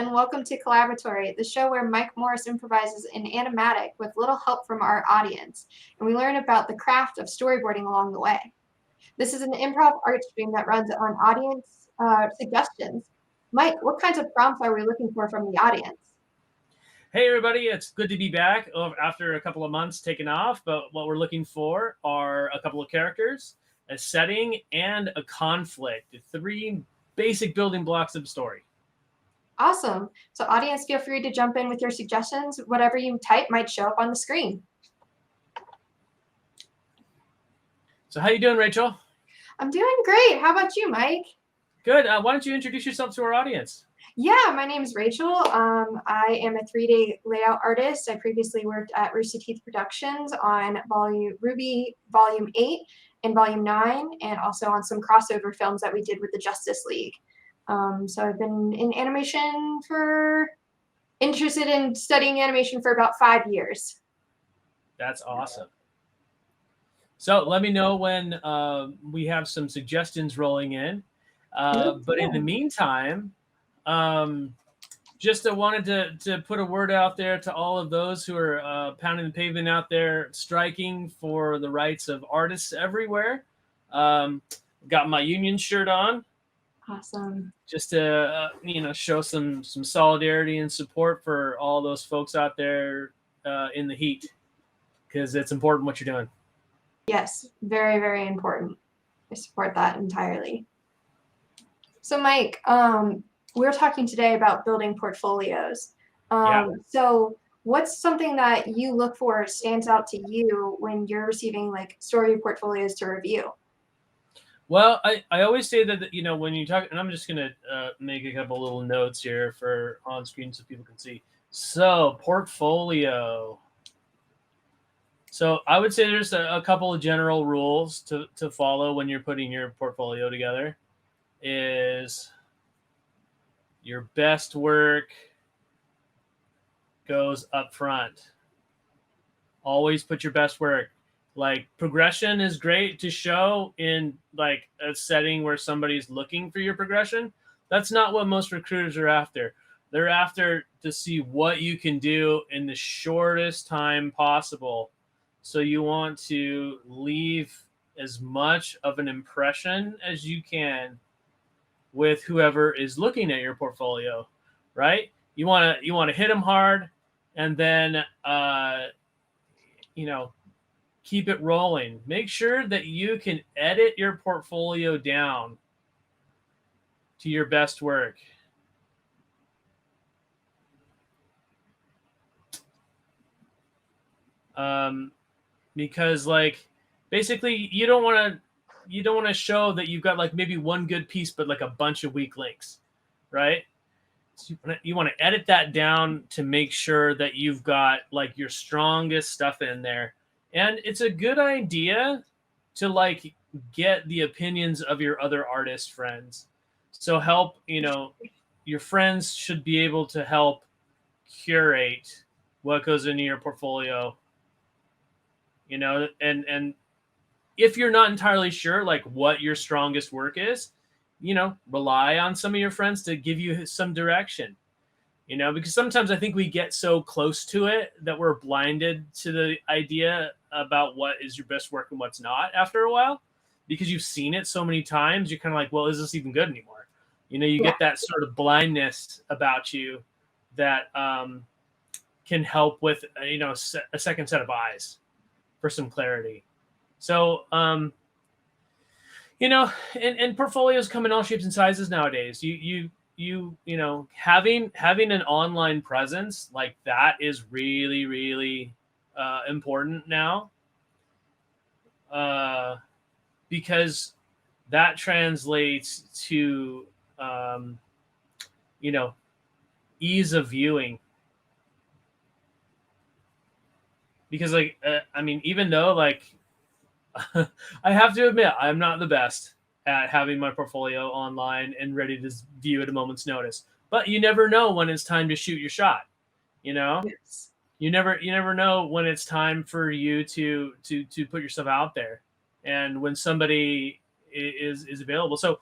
and welcome to Collaboratory, the show where Mike Morris improvises in animatic with little help from our audience, and we learn about the craft of storyboarding along the way. This is an improv art stream that runs on audience suggestions. Mike, what kinds of prompts are we looking for from the audience? Hey everybody, it's good to be back after a couple of months taken off, but what we're looking for are a couple of characters, a setting, and a conflict. The three basic building blocks of a story. Awesome. So audience, feel free to jump in with your suggestions. Whatever you type might show up on the screen. So how you doing, Rachel? I'm doing great. How about you, Mike? Good. Why don't you introduce yourself to our audience? Yeah, my name is Rachel. I am a 3D layout artist. I previously worked at Rooster Teeth Productions on RWBY Volume 8 and Volume 9, and also on some crossover films that we did with the Justice League. So I've been in animation interested in studying animation for about 5 years. That's awesome. So let me know when we have some suggestions rolling in. But in the meantime, just wanted to put a word out there to all of those who are pounding the pavement out there, striking for the rights of artists everywhere. Got my union shirt on. Awesome. Just to show some solidarity and support for all those folks out there in the heat, because it's important what you're doing. Yes, very, very important. I support that entirely. So Mike, we're talking today about building portfolios. So what's something that you look for stands out to you when you're receiving like story portfolios to review? Well, I always say that, when you talk, and I'm just going to make a couple little notes here for on screen so people can see. So portfolio. So I would say there's a couple of general rules to follow when you're putting your portfolio together. Is your best work goes up front. Always put your best work. Like, progression is great to show in like a setting where somebody's looking for your progression. That's not what most recruiters are after. They're after to see what you can do in the shortest time possible. So you want to leave as much of an impression as you can with whoever is looking at your portfolio, right? You want to hit them hard, and then keep it rolling. Make sure that you can edit your portfolio down to your best work. Because basically you don't want to show that you've got like maybe one good piece but like a bunch of weak links, right? So you want to edit that down to make sure that you've got like your strongest stuff in there. And it's a good idea to like get the opinions of your other artist friends. So help, your friends should be able to help curate what goes into your portfolio. And if you're not entirely sure like what your strongest work is, rely on some of your friends to give you some direction. Because sometimes I think we get so close to it that we're blinded to the idea about what is your best work and what's not after a while, because you've seen it so many times. You're kind of like, well, is this even good anymore? You get that sort of blindness about you that can help with, a second set of eyes for some clarity. So, and portfolios come in all shapes and sizes nowadays. Having an online presence like that is really, really important now, because that translates to ease of viewing. Because even though I have to admit I'm not the best at having my portfolio online and ready to view at a moment's notice, but you never know when it's time to shoot your shot. Yes. You never know when it's time for you to put yourself out there, and when somebody is available. So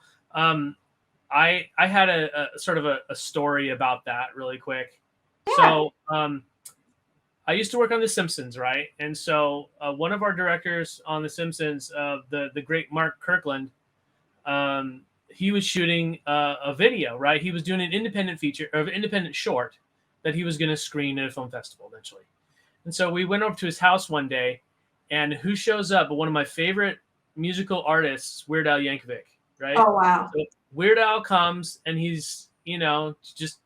I had a sort of a story about that really quick. Yeah. So I used to work on The Simpsons, right? And so one of our directors on The Simpsons, the great Mark Kirkland, he was shooting a video, right? He was doing an independent feature or independent short that he was going to screen at a film festival eventually. And so we went over to his house one day, and who shows up? But one of my favorite musical artists, Weird Al Yankovic, right? Oh, wow. So Weird Al comes, and he's, you know, just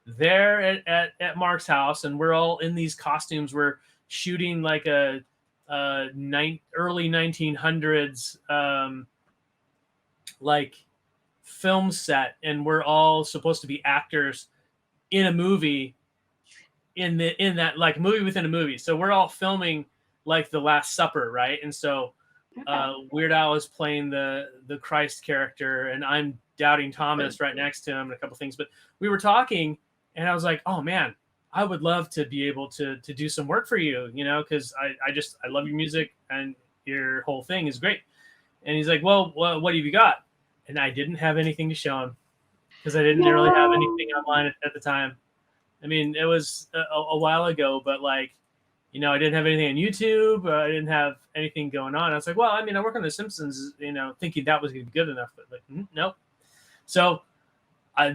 there at Mark's house, and we're all in these costumes. We're shooting like a early 1900s like film set, and we're all supposed to be actors in a movie in that like movie within a movie. So we're all filming like The Last Supper, right? And so Weird Al is playing the Christ character, and I'm Doubting Thomas right next to him, and a couple things. But we were talking, and I was like, oh man, I would love to be able to do some work for you, you know, because I love your music and your whole thing is great. And he's like, well, what have you got? And I didn't have anything to show him because I didn't really have anything online at the time. I mean, it was a while ago, but like, you know, I didn't have anything on YouTube. I didn't have anything going on. I was like, well, I mean, I work on The Simpsons, you know, thinking that was going to be good enough, but like, nope. So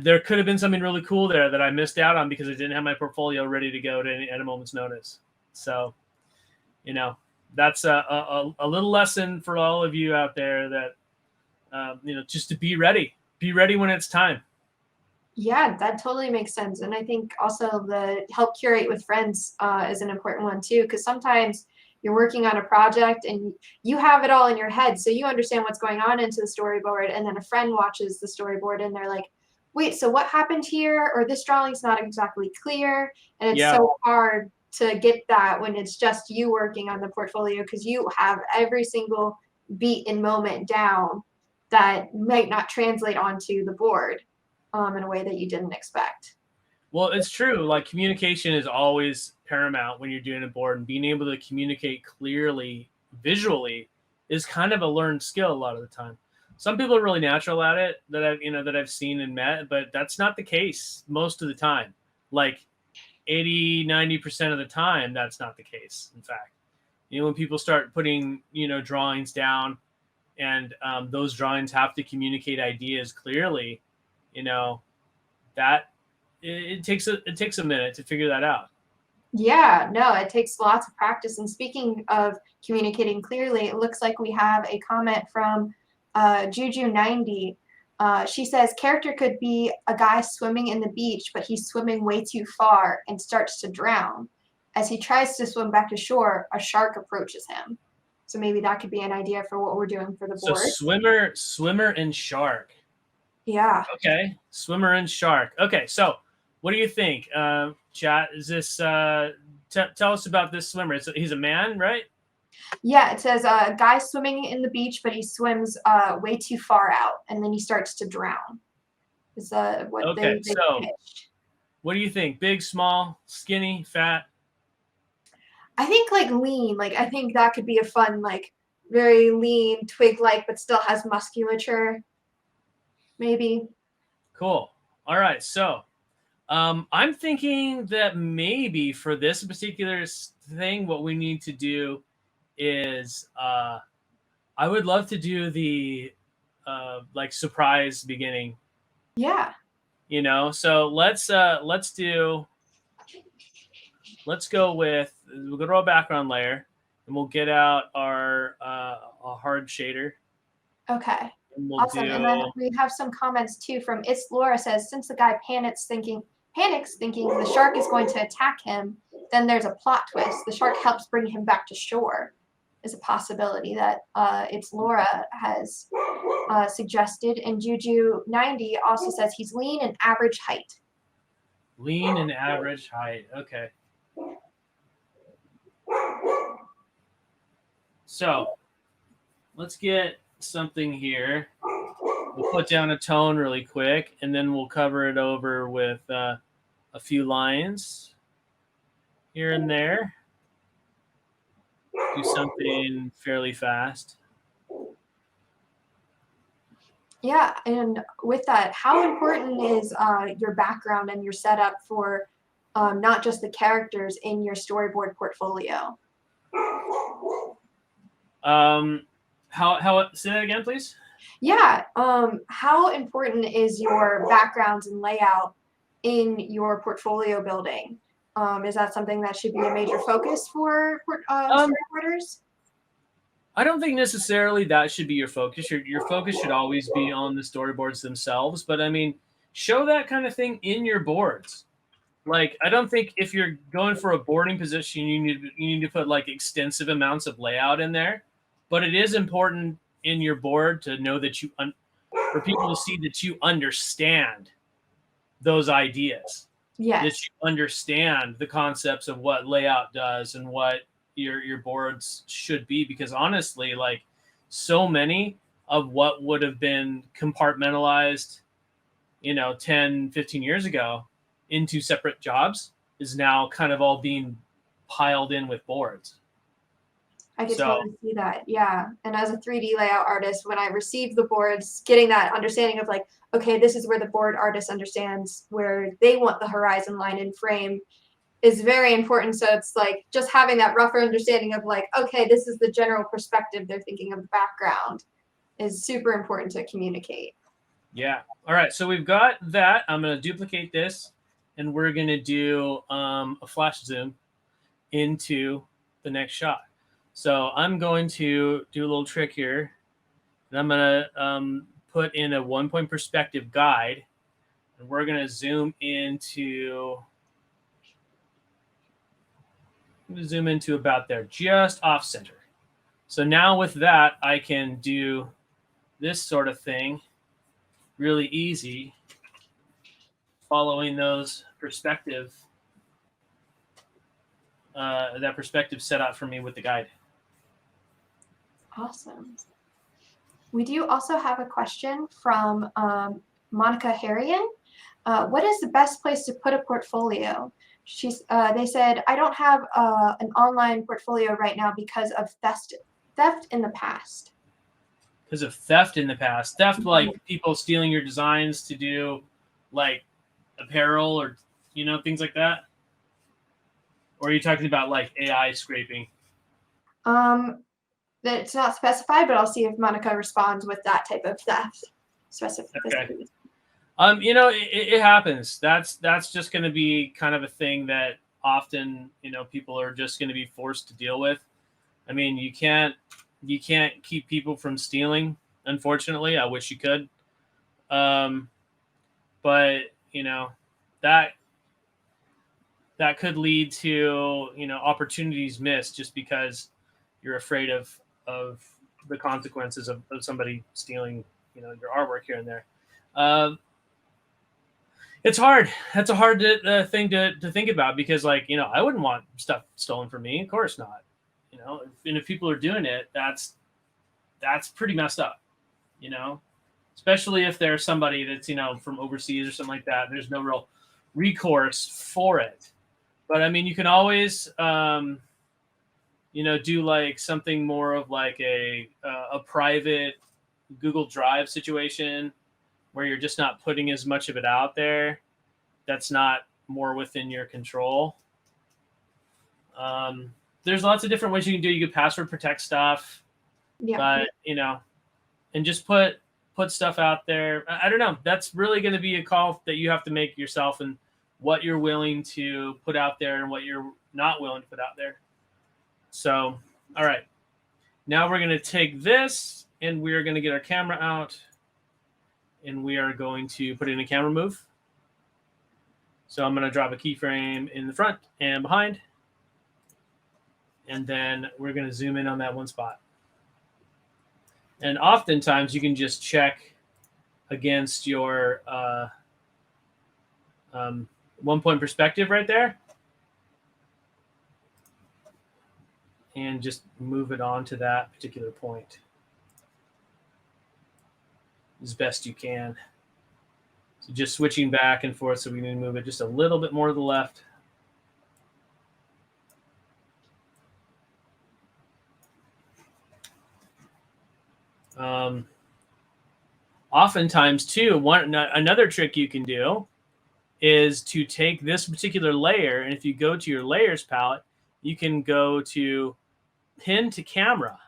there could have been something really cool there that I missed out on because I didn't have my portfolio ready to go at a moment's notice. So, you know, that's a little lesson for all of you out there that, you know, just to be ready when it's time. Yeah, that totally makes sense. And I think also the help curate with friends is an important one too, because sometimes you're working on a project and you have it all in your head. So you understand what's going on into the storyboard, and then a friend watches the storyboard and they're like, wait, so what happened here? Or this drawing's not exactly clear. And it's so hard to get that when it's just you working on the portfolio because you have every single beat and moment down that might not translate onto the board in a way that you didn't expect. Well, it's true. Like communication is always paramount when you're doing a board, and being able to communicate clearly visually is kind of a learned skill a lot of the time. Some people are really natural at it that I've seen and met, but that's not the case most of the time. Like 80-90% of the time, that's not the case. In fact, you know, when people start putting, you know, drawings down, and those drawings have to communicate ideas clearly, you know, that it takes a minute to figure that out. Yeah, no, it takes lots of practice. And speaking of communicating clearly, it looks like we have a comment from Juju90. She says, character could be a guy swimming in the beach, but he's swimming way too far and starts to drown. As he tries to swim back to shore, a shark approaches him. So maybe that could be an idea for what we're doing for the board. So swimmer and shark. Yeah. Okay, swimmer and shark. Okay, so what do you think, chat? Is this tell us about this swimmer? He's a man, right? Yeah, it says a guy swimming in the beach, but he swims way too far out, and then he starts to drown. Is what Okay, they so pitched. what do you think? Big, small, skinny, fat? I think like lean. Like I think that could be a fun, like very lean, twig-like, but still has musculature. Maybe. Cool. All right, so I'm thinking that maybe for this particular thing, what we need to do is I would love to do the like surprise beginning. Yeah. You know, so let's go with, we'll go to our background layer, and we'll get out our a hard shader. Okay. And we'll Awesome. And then we have some comments too from It's Laura says, since the guy panics thinking the shark is going to attack him, then there's a plot twist. The shark helps bring him back to shore. Is a possibility that It's Laura has suggested. And Juju90 also says he's lean and average height. Lean and average height. Okay. So let's get something here. We'll put down a tone really quick, and then we'll cover it over with a few lines here and there. Do something fairly fast. Yeah, and with that, how important is your background and your setup for not just the characters in your storyboard portfolio? How say that again, please? Yeah, how important is your backgrounds and layout in your portfolio building? Is that something that should be a major focus for Um, storyboarders? I don't think necessarily that should be your focus. Your focus should always be on the storyboards themselves. But I mean, show that kind of thing in your boards. Like, I don't think if you're going for a boarding position, you need to put like extensive amounts of layout in there. But it is important in your board to know that for people to see that you understand those ideas, that Yes. you understand the concepts of what layout does and what your boards should be. Because honestly, like, so many of what would have been compartmentalized, 10, 15 years ago into separate jobs is now kind of all being piled in with boards. I could So totally see that. Yeah. And as a 3D layout artist, when I received the boards, getting that understanding of like, okay, this is where the board artist understands where they want the horizon line and frame is very important. So it's like just having that rougher understanding of like, okay, this is the general perspective they're thinking of the background is super important to communicate. yeah. All right. So we've got that. I'm going to duplicate this and we're going to do a flash zoom into the next shot. So I'm going to do a little trick here. And I'm going to put in a 1-point perspective guide. And we're going to zoom into about there, just off center. So now with that, I can do this sort of thing really easy, following those that perspective set out for me with the guide. Awesome. We do also have a question from Monica Harrian. What is the best place to put a portfolio? They said, I don't have an online portfolio right now because of theft in the past. Because of theft in the past, like people stealing your designs to do like apparel or things like that. Or are you talking about like AI scraping? It's not specified, but I'll see if Monica responds with that type of theft Okay. specificity. It happens. That's just going to be kind of a thing that often people are just going to be forced to deal with. I mean, you can't keep people from stealing. Unfortunately, I wish you could. But that could lead to opportunities missed just because you're afraid of the consequences of somebody stealing your artwork here and there. It's hard. That's a hard thing to think about because I wouldn't want stuff stolen from me. Of course not. And if people are doing it, that's pretty messed up. Especially if there's somebody that's from overseas or something like that. There's no real recourse for it. But I mean, you can always do like something more of like a private Google Drive situation where you're just not putting as much of it out there. That's not more within your control. There's lots of different ways you can do. You can password protect stuff, Yeah. but and just put stuff out there. I don't know. That's really going to be a call that you have to make yourself and what you're willing to put out there and what you're not willing to put out there. So, all right. Now we're going to take this and we're going to get our camera out and we are going to put in a camera move. So I'm going to drop a keyframe in the front and behind. And then we're going to zoom in on that one spot. And oftentimes you can just check against your 1-point perspective right there. And just move it on to that particular point as best you can. So just switching back and forth, so we need to move it just a little bit more to the left. Oftentimes too, another trick you can do is to take this particular layer, and if you go to your layers palette, you can go to pin to camera.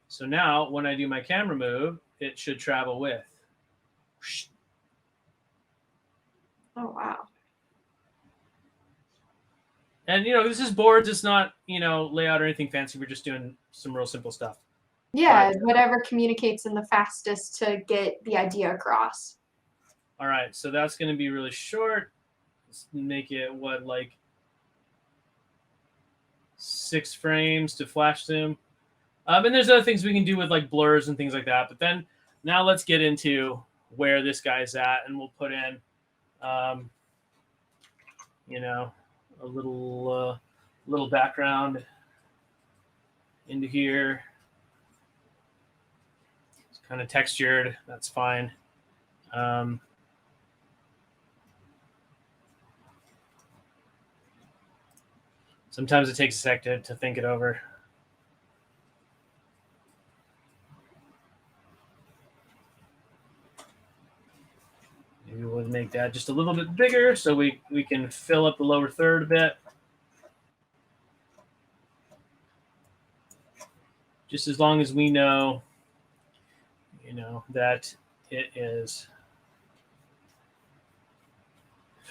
So now when I do my camera move, it should travel with. Oh, wow. And, you know, this is boards. It's not, you know, layout or anything fancy. We're just doing some real simple stuff. Yeah, whatever communicates in the fastest to get the idea across. All right, so that's going to be really short. Let's make it, what, like 6 frames to flash zoom. And there's other things we can do with like blurs and things like that. But then now let's get into where this guy's at, and we'll put in, you know, a little background into here. It's kind of textured. That's fine. Sometimes it takes a sec to think it over. Maybe we'll make that just a little bit bigger so we can fill up the lower third a bit. Just as long as we know, you know, that it is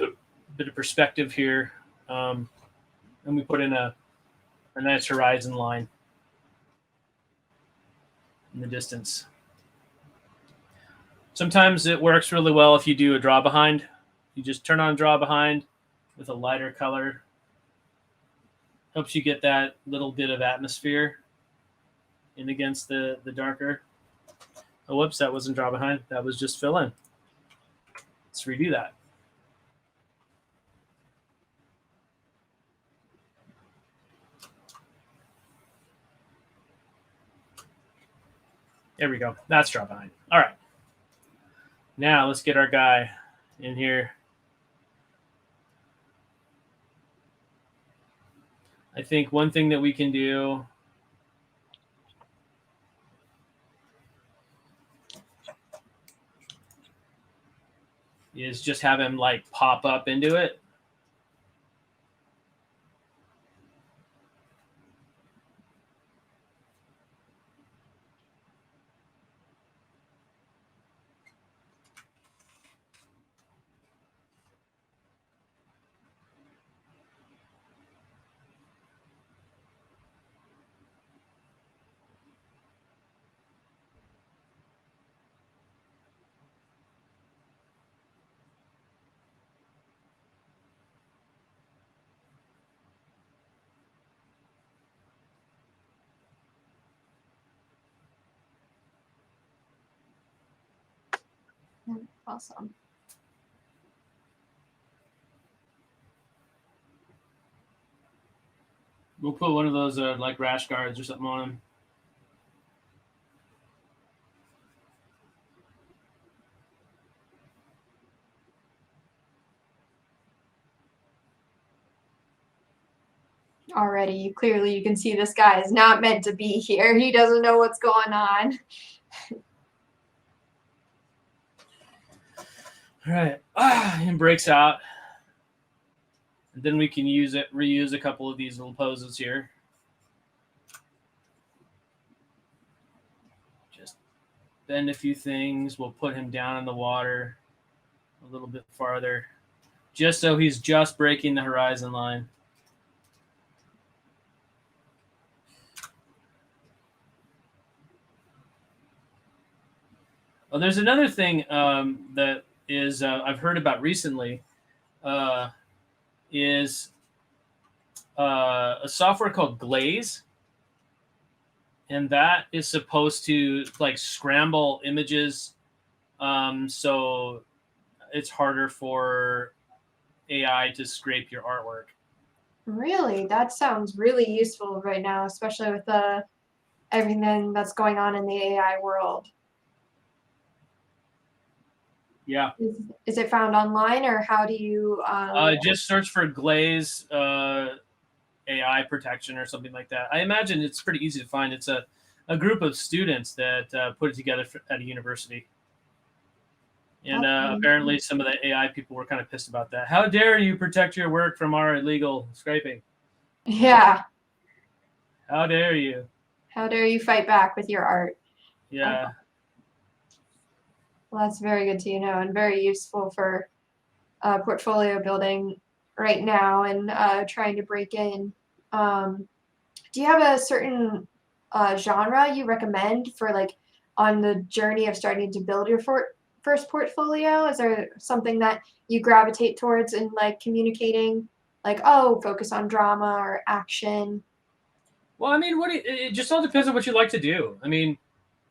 a bit of perspective here. And we put in a nice horizon line in the distance. Sometimes it works really well if you do a draw behind. You just turn on draw behind with a lighter color. Helps you get that little bit of atmosphere in against the darker. Oh, whoops, that wasn't draw behind. That was just fill in. Let's redo that. There we go. That's draw behind. All right. Now let's get our guy in here. I think one thing that we can do is just have him like pop up into it. Awesome. We'll put one of those like rash guards or something on him. Already, clearly you can see this guy is not meant to be here. He doesn't know what's going on. All right, and breaks out. And then we can reuse a couple of these little poses here. Just bend a few things. We'll put him down in the water a little bit farther, just so he's just breaking the horizon line. Well, there's another thing that is I've heard about recently is a software called Glaze, and that is supposed to like scramble images, so it's harder for AI to scrape your artwork. Really, that sounds really useful right now, especially with everything that's going on in the AI world. Yeah. Is it found online, or how do you? Just search for Glaze, AI protection or something like that. I imagine it's pretty easy to find. It's a group of students that put it together at a university. And apparently some of the AI people were kind of pissed about that. How dare you protect your work from our illegal scraping? Yeah. How dare you? How dare you fight back with your art? Yeah. Well, that's very good to know and very useful for portfolio building right now and trying to break in. Do you have a certain genre you recommend for like on the journey of starting to build your first portfolio? Is there something that you gravitate towards in like communicating, like, oh, focus on drama or action? Well, I mean, it just all depends on what you like to do. I mean,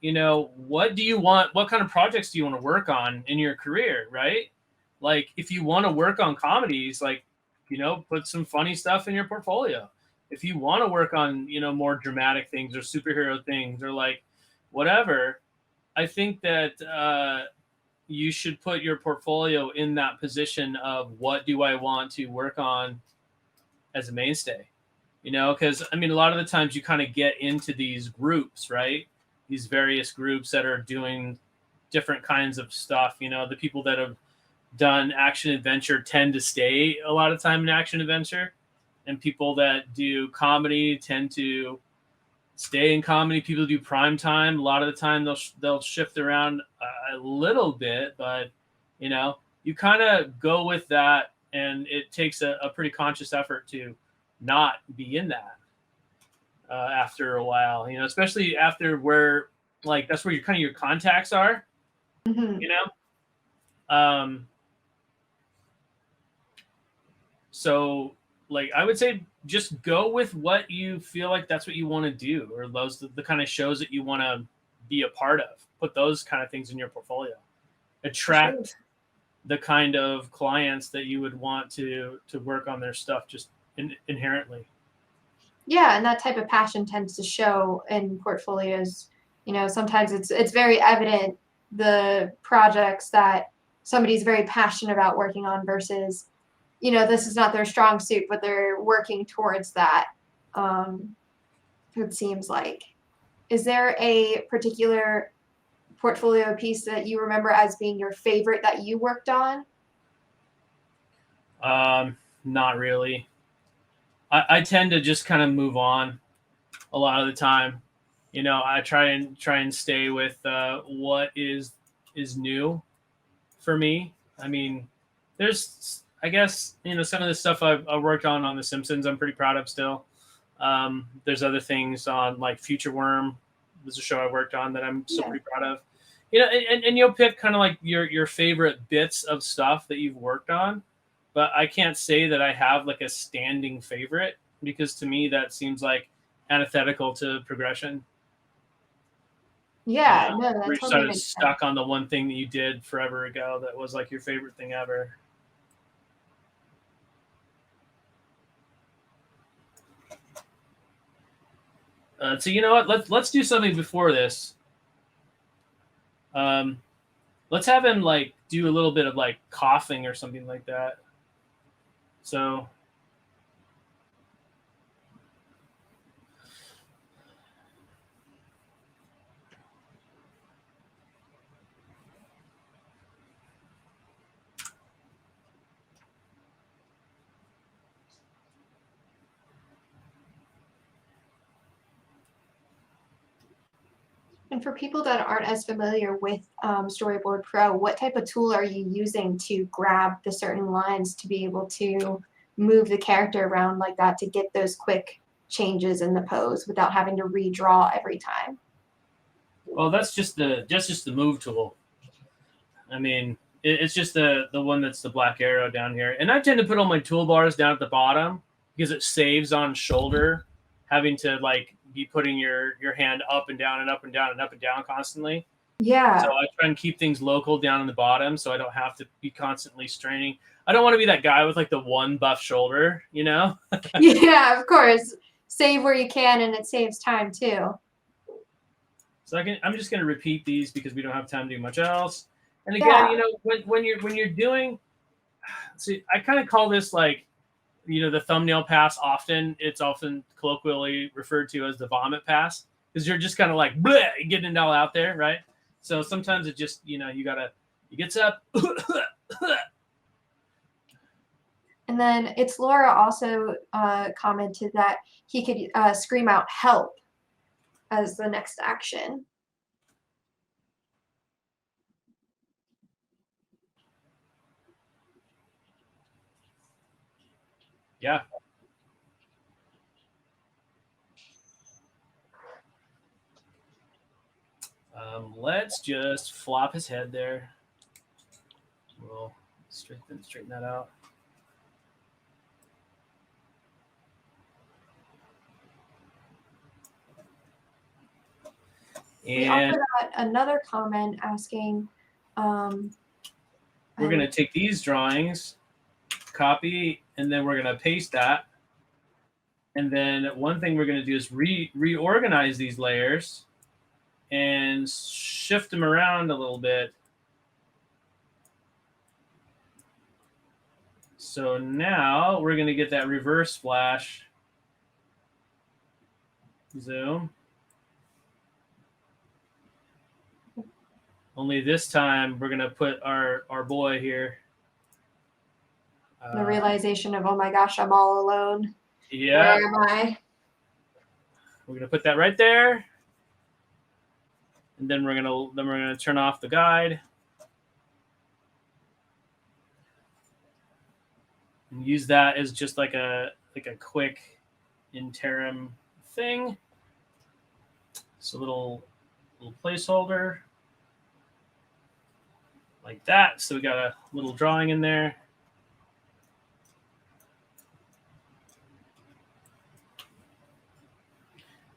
you know, what do you want? What kind of projects do you want to work on in your career, right? Like, if you want to work on comedies, like, you know, put some funny stuff in your portfolio. If you want to work on, you know, more dramatic things or superhero things or like whatever, I think that you should put your portfolio in that position of what do I want to work on as a mainstay, you know, because I mean, a lot of the times you kind of get into these groups, right? These various groups that are doing different kinds of stuff. You know, the people that have done action adventure tend to stay a lot of time in action adventure, and people that do comedy tend to stay in comedy. People who do prime time, a lot of the time they'll shift around a little bit, but you know, you kind of go with that, and it takes a pretty conscious effort to not be in that after a while, you know, especially after where like that's where your kind of your contacts are, you know. So like I would say just go with what you feel like that's what you want to do, or those the kind of shows that you want to be a part of. Put those kind of things in your portfolio. Attract the kind of clients that you would want to work on their stuff just inherently. Yeah, and that type of passion tends to show in portfolios. You know, sometimes it's very evident the projects that somebody's very passionate about working on versus, you know, this is not their strong suit, but they're working towards that. It seems like. Is there a particular portfolio piece that you remember as being your favorite that you worked on? Not really. I tend to just kind of move on a lot of the time. You know, I try and stay with what is new for me. I mean, there's I guess, you know, some of the stuff I've worked on The Simpsons I'm pretty proud of still. There's other things on like Future Worm. There's a show I worked on that I'm still pretty proud of. You know, and you'll pick kind of like your favorite bits of stuff that you've worked on. But I can't say that I have like a standing favorite, because to me that seems like antithetical to progression. Yeah, You know, no, where that you're totally sort of makes sense. stuck on the one thing that you did forever ago that was like your favorite thing ever. So you know what? Let's do something before this. Let's have him like do a little bit of like coughing or something like that. So And for people that aren't as familiar with Storyboard Pro, what type of tool are you using to grab the certain lines to be able to move the character around like that to get those quick changes in the pose without having to redraw every time? well, that's just the move tool. I mean, it's just the one that's the black arrow down here. And I tend to put all my toolbars down at the bottom because it saves on shoulder, having to like be putting your hand up and down and up and down and up and down constantly. Yeah. So I try and keep things local down in the bottom so I don't have to be constantly straining. I don't want to be that guy with like the one buff shoulder, you know? Yeah, of course. Save where you can, and it saves time too. So I'm just going to repeat these because we don't have time to do much else. And again, you know, when you're doing, see, I kind of call this like the thumbnail pass, it's often colloquially referred to as the vomit pass, because you're just kind of like bleh, getting it all out there, right? So sometimes it just, you gets up. And then It's Laura also commented that he could scream out help as the next action. Yeah. Let's just flop his head there. We'll straighten that out. We also got another comment asking. We're going to take these drawings, copy, and then we're going to paste that. And then one thing we're going to do is reorganize these layers and shift them around a little bit. So now we're going to get that reverse flash zoom. Only this time we're going to put our boy here. The realization of, oh my gosh, I'm all alone. Yeah. Where am I? We're going to put that right there. And then we're going to turn off the guide. And use that as just like a quick interim thing. It's a little placeholder like that. So we got a little drawing in there.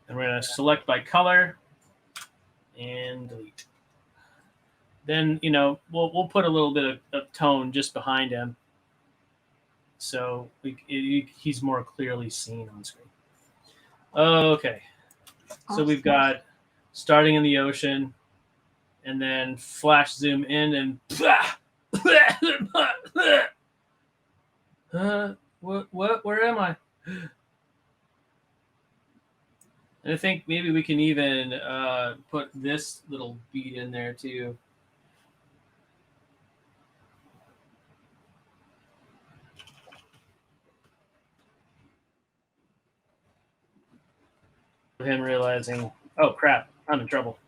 And we're going to select by color and delete. Then, we'll put a little bit of tone just behind him, so he's more clearly seen on screen. Okay. Awesome. So we've got starting in the ocean, and then flash zoom in, and where am I? And I think maybe we can even put this little beat in there too. Him realizing, oh crap, I'm in trouble.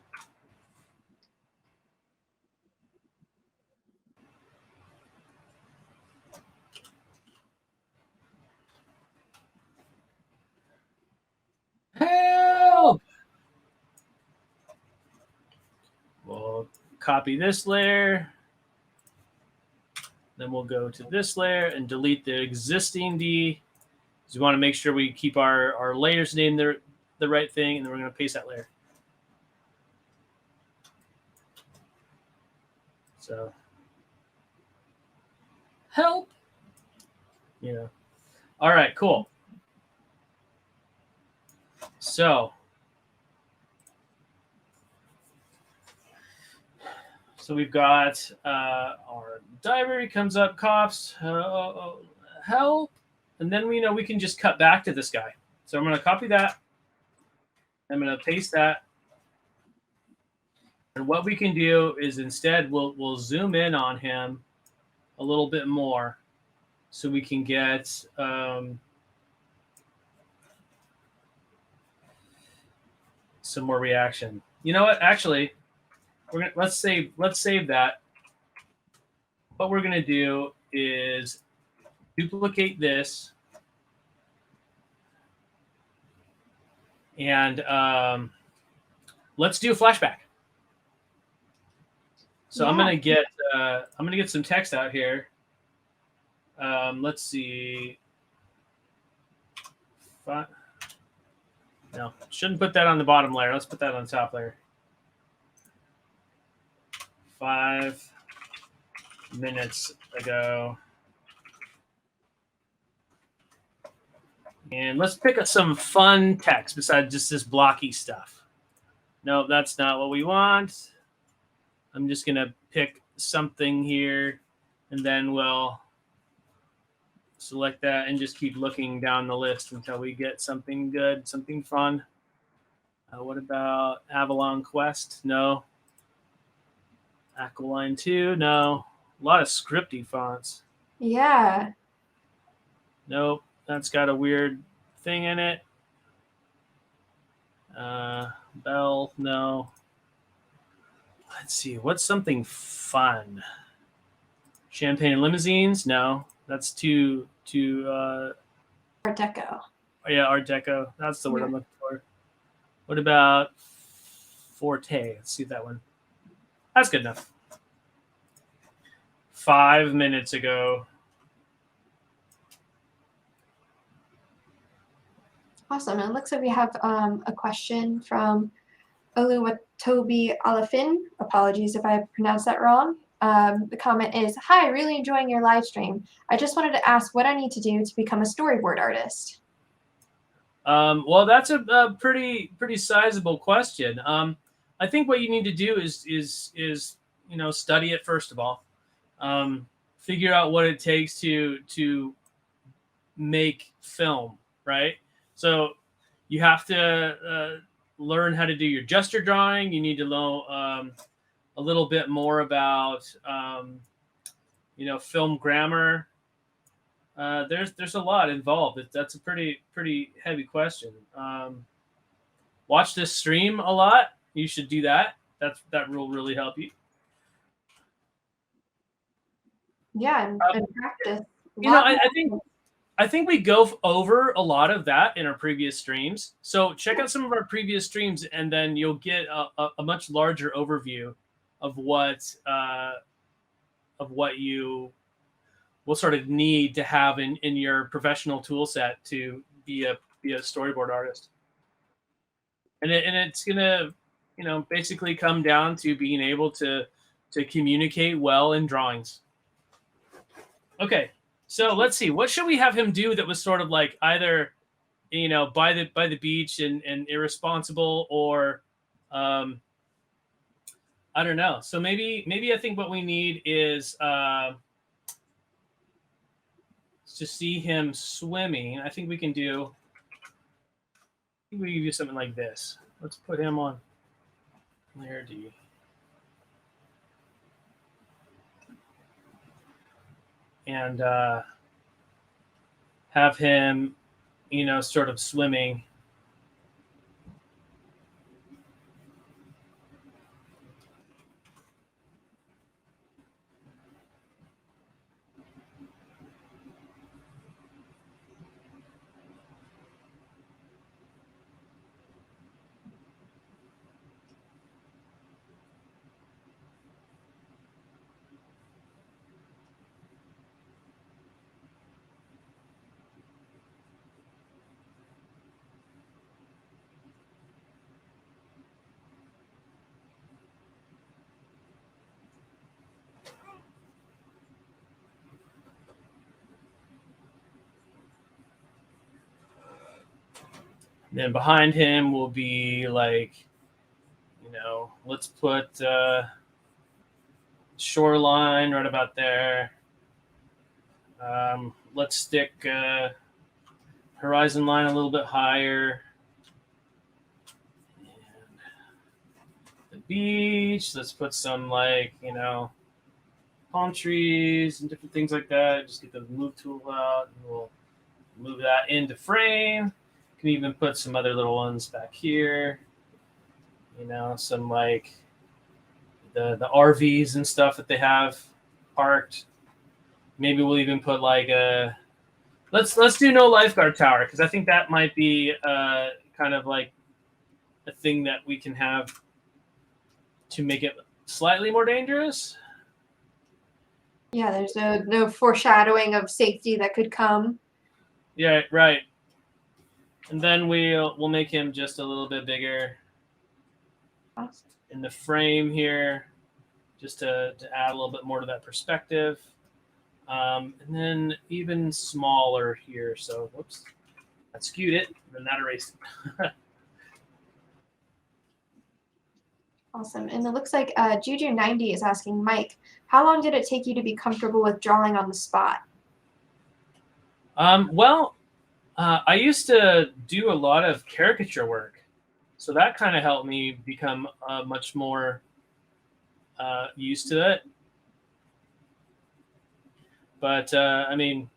Help! We'll copy this layer. Then we'll go to this layer and delete the existing D. So we want to make sure we keep our layers named the right thing, and then we're going to paste that layer. So help. All right, cool. So we've got our diver comes up, coughs, help. And then we can just cut back to this guy. So I'm going to copy that. I'm going to paste that. And what we can do is instead we'll zoom in on him a little bit more, so we can get some more reaction. You know what? Actually, let's save that. What we're going to do is duplicate this, and let's do a flashback. So yeah. I'm gonna get some text out here. Let's see. No, shouldn't put that on the bottom layer. Let's put that on the top layer. 5 minutes ago. And let's pick up some fun text besides just this blocky stuff. No, that's not what we want. I'm just going to pick something here, and then we'll select that and just keep looking down the list until we get something good, something fun. What about Avalon Quest? No. Aqualine 2? No. A lot of scripty fonts. Yeah. Nope. That's got a weird thing in it. Bell? No. Let's see. What's something fun? Champagne limousines? No. That's too Art Deco. yeah, Art Deco. That's the word Yeah. I'm looking for. What about Forte? Let's see that one. That's good enough. 5 minutes ago. Awesome. And it looks like we have a question from Oluwatobi Alafin. Apologies if I pronounced that wrong. The comment is, "Hi, really enjoying your live stream. I just wanted to ask what I need to do to become a storyboard artist." Well, that's a pretty sizable question. I think what you need to do is study it first of all. Figure out what it takes to make film, right? So you have to learn how to do your gesture drawing. You need to know a little bit more about film grammar. There's a lot involved. That's a pretty heavy question. Watch this stream a lot. You should do that. That will really help you. Yeah, and practice. I think we go over a lot of that in our previous streams. So check out some of our previous streams, and then you'll get a much larger overview of what you will sort of need to have in your professional tool set to be a storyboard artist. And it's gonna basically come down to being able to communicate well in drawings. Okay. So let's see. What should we have him do that was sort of like either, by the beach and irresponsible, or, I don't know. So maybe I think what we need is to see him swimming. I think we can do something like this. Let's put him on layer D. And have him, sort of swimming. Then behind him will be like, let's put shoreline right about there. Let's stick horizon line a little bit higher. And the beach, let's put some palm trees and different things like that. Just get the move tool out and we'll move that into frame. Can even put some other little ones back here, some like the RVs and stuff that they have parked. Maybe we'll even put like let's do no lifeguard tower, because I think that might be kind of like a thing that we can have to make it slightly more dangerous. Yeah, there's no foreshadowing of safety that could come. Yeah, right. And then we'll make him just a little bit bigger in the frame here, just to add a little bit more to that perspective. And then even smaller here. So, whoops, that skewed it, then that erased it. Awesome. And it looks like Juju90 is asking, Mike, how long did it take you to be comfortable with drawing on the spot? Well, I used to do a lot of caricature work, so that kind of helped me become much more used to it. But I mean,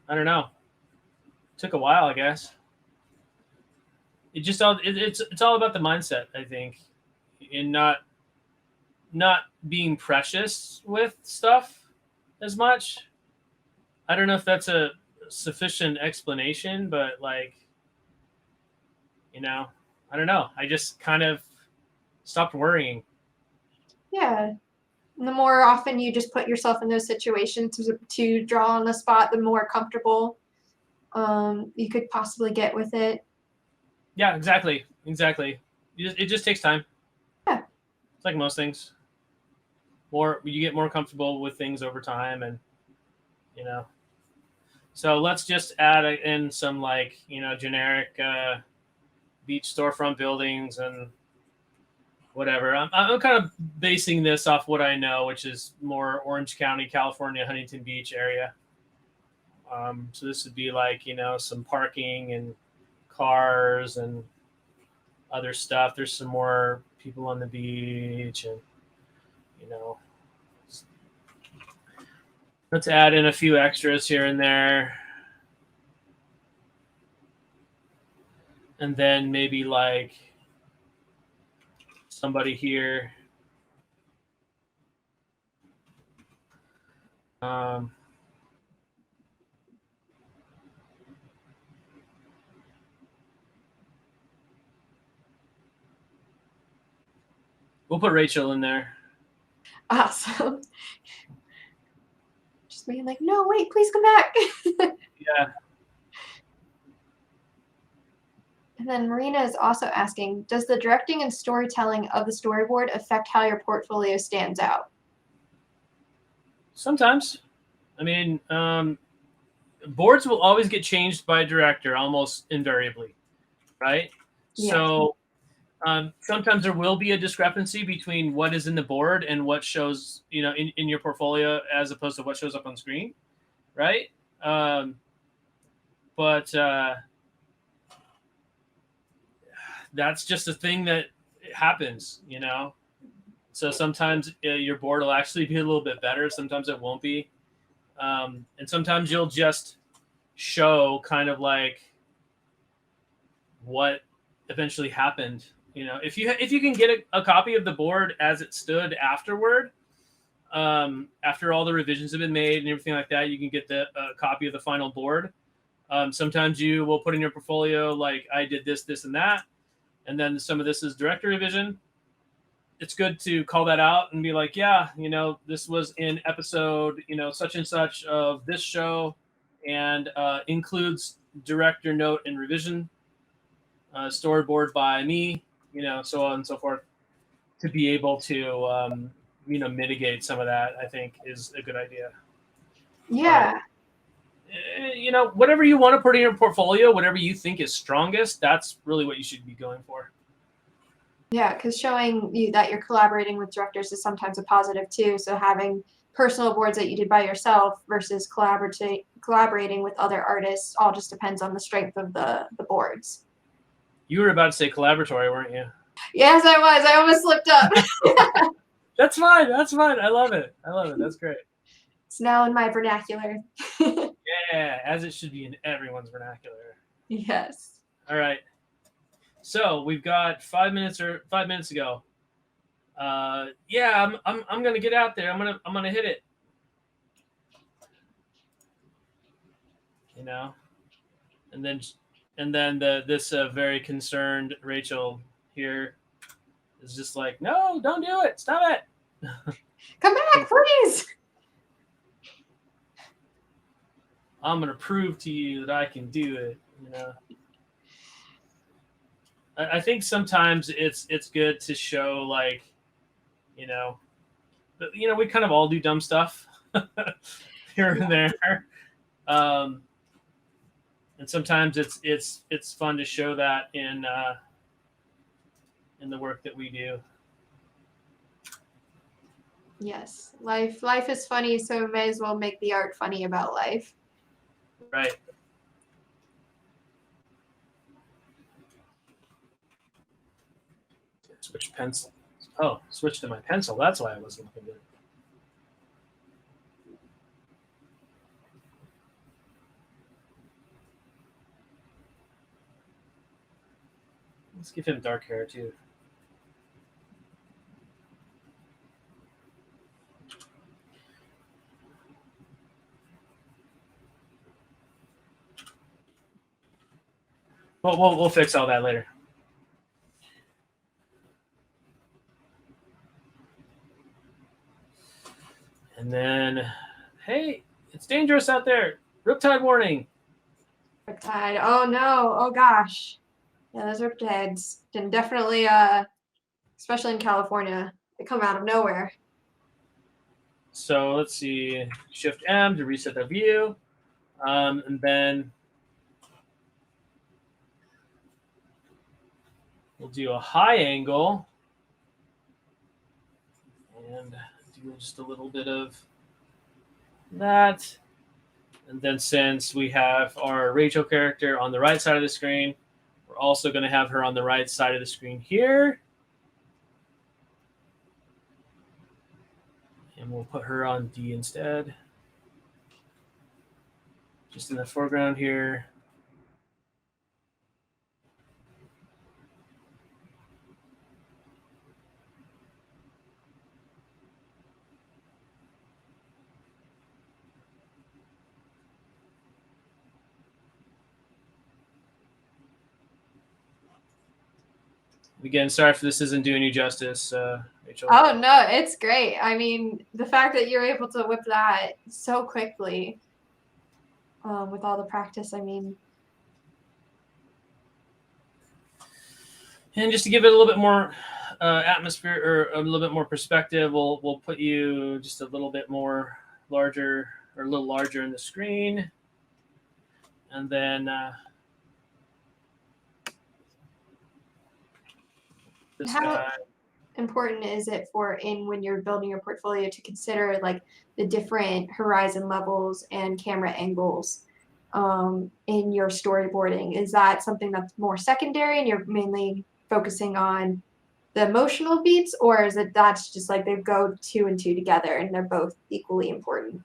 I don't know. It took a while, I guess. It's all about the mindset, I think, in not being precious with stuff as much. I don't know if that's a sufficient explanation, but like, you know, I don't know. I just kind of stopped worrying. Yeah. And the more often you just put yourself in those situations to draw on the spot, the more comfortable you could possibly get with it. Yeah, exactly. It just takes time. Yeah. It's like most things. You get more comfortable with things over time, and you know. So let's just add in some like generic beach storefront buildings and whatever. I'm kind of basing this off what I know, which is more Orange County, California, Huntington Beach area. So this would be like some parking and cars and other stuff. There's some more people on the beach, and you know, let's add in a few extras here and there, and then maybe like somebody here. Um, we'll put Rachel in there. Awesome. Just being like, no, wait, please come back. Yeah. And then Marina is also asking, does the directing and storytelling of the storyboard affect how your portfolio stands out? Sometimes. I mean, boards will always get changed by a director almost invariably, right? Yeah. So sometimes there will be a discrepancy between what is in the board and what shows, in your portfolio as opposed to what shows up on screen, right? But that's just a thing that happens, So sometimes your board will actually be a little bit better. Sometimes it won't be. And sometimes you'll just show kind of like what eventually happened. If you can get a copy of the board as it stood afterward, after all the revisions have been made and everything like that, you can get the copy of the final board. Sometimes you will put in your portfolio like I did this, this, and that, and then some of this is director revision. It's good to call that out and be like, yeah, this was in episode, such and such of this show, and includes director note and revision, storyboard by me, so on and so forth, to be able to, mitigate some of that, I think is a good idea. Yeah. Whatever you want to put in your portfolio, whatever you think is strongest, that's really what you should be going for. Yeah, because showing you that you're collaborating with directors is sometimes a positive too. So having personal boards that you did by yourself versus collaborating with other artists all just depends on the strength of the boards. You were about to say collaboratory, weren't you? Yes, I was. I almost slipped up. That's fine. I love it. That's great. It's now in my vernacular. Yeah, as it should be in everyone's vernacular. Yes. All right. So we've got 5 minutes to go. Yeah, I'm gonna get out there. I'm gonna hit it. And then this very concerned Rachel here is just like, no, don't do it. Stop it. Come back, please. I'm gonna prove to you that I can do it. I think sometimes it's good to show like, we kind of all do dumb stuff here and there, and sometimes it's fun to show that in the work that we do. Yes, life is funny, so may as well make the art funny about life. Right. Switch pencil. Oh, switch to my pencil. That's why I wasn't looking good. Let's give him dark hair too. We'll fix all that later. And then, hey, it's dangerous out there. Riptide warning. Riptide. Oh no. Oh gosh. Yeah, those riptides can definitely, especially in California, they come out of nowhere. So let's see, Shift M to reset the view. And then we'll do a high angle and do just a little bit of that. And then since we have our Rachel character on the right side of the screen, we're also going to have her on the right side of the screen here. And we'll put her on D instead. Just in the foreground here. Again, sorry if this isn't doing you justice, Rachel. Oh no, it's great. I mean, the fact that you're able to whip that so quickly, with all the practice, I mean. And just to give it a little bit more atmosphere or a little bit more perspective, we'll put you just a little bit more larger or a little larger in the screen. And then this guy. Important is it for when you're building your portfolio to consider like the different horizon levels and camera angles in your storyboarding? Is that something that's more secondary and you're mainly focusing on the emotional beats, or is it that's just like they go two and two together and they're both equally important?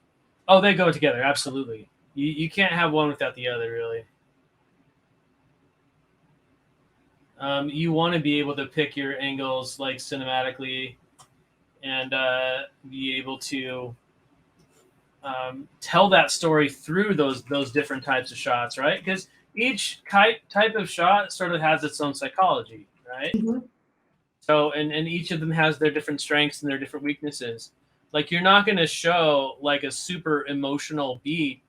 Oh, they go together, absolutely. You can't have one without the other, really. You want to be able to pick your angles like cinematically and be able to tell that story through those different types of shots, right? Because each type of shot sort of has its own psychology, right? Mm-hmm. So, and each of them has their different strengths and their different weaknesses. Like, you're not going to show like a super emotional beat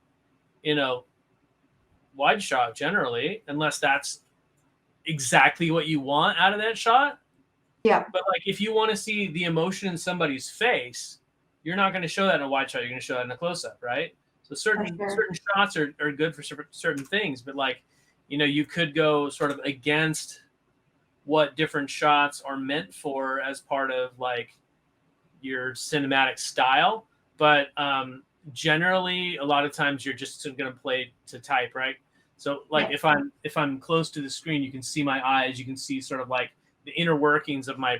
in a wide shot generally, unless that's exactly what you want out of that shot. Yeah. But like, if you want to see the emotion in somebody's face, you're not going to show that in a wide shot. You're going to show that in a close-up, right? So certain shots are good for certain things, but like, you could go sort of against what different shots are meant for as part of like your cinematic style. But generally, a lot of times you're just going to play to type, right? So like, if I'm close to the screen, you can see my eyes. You can see sort of like the inner workings of my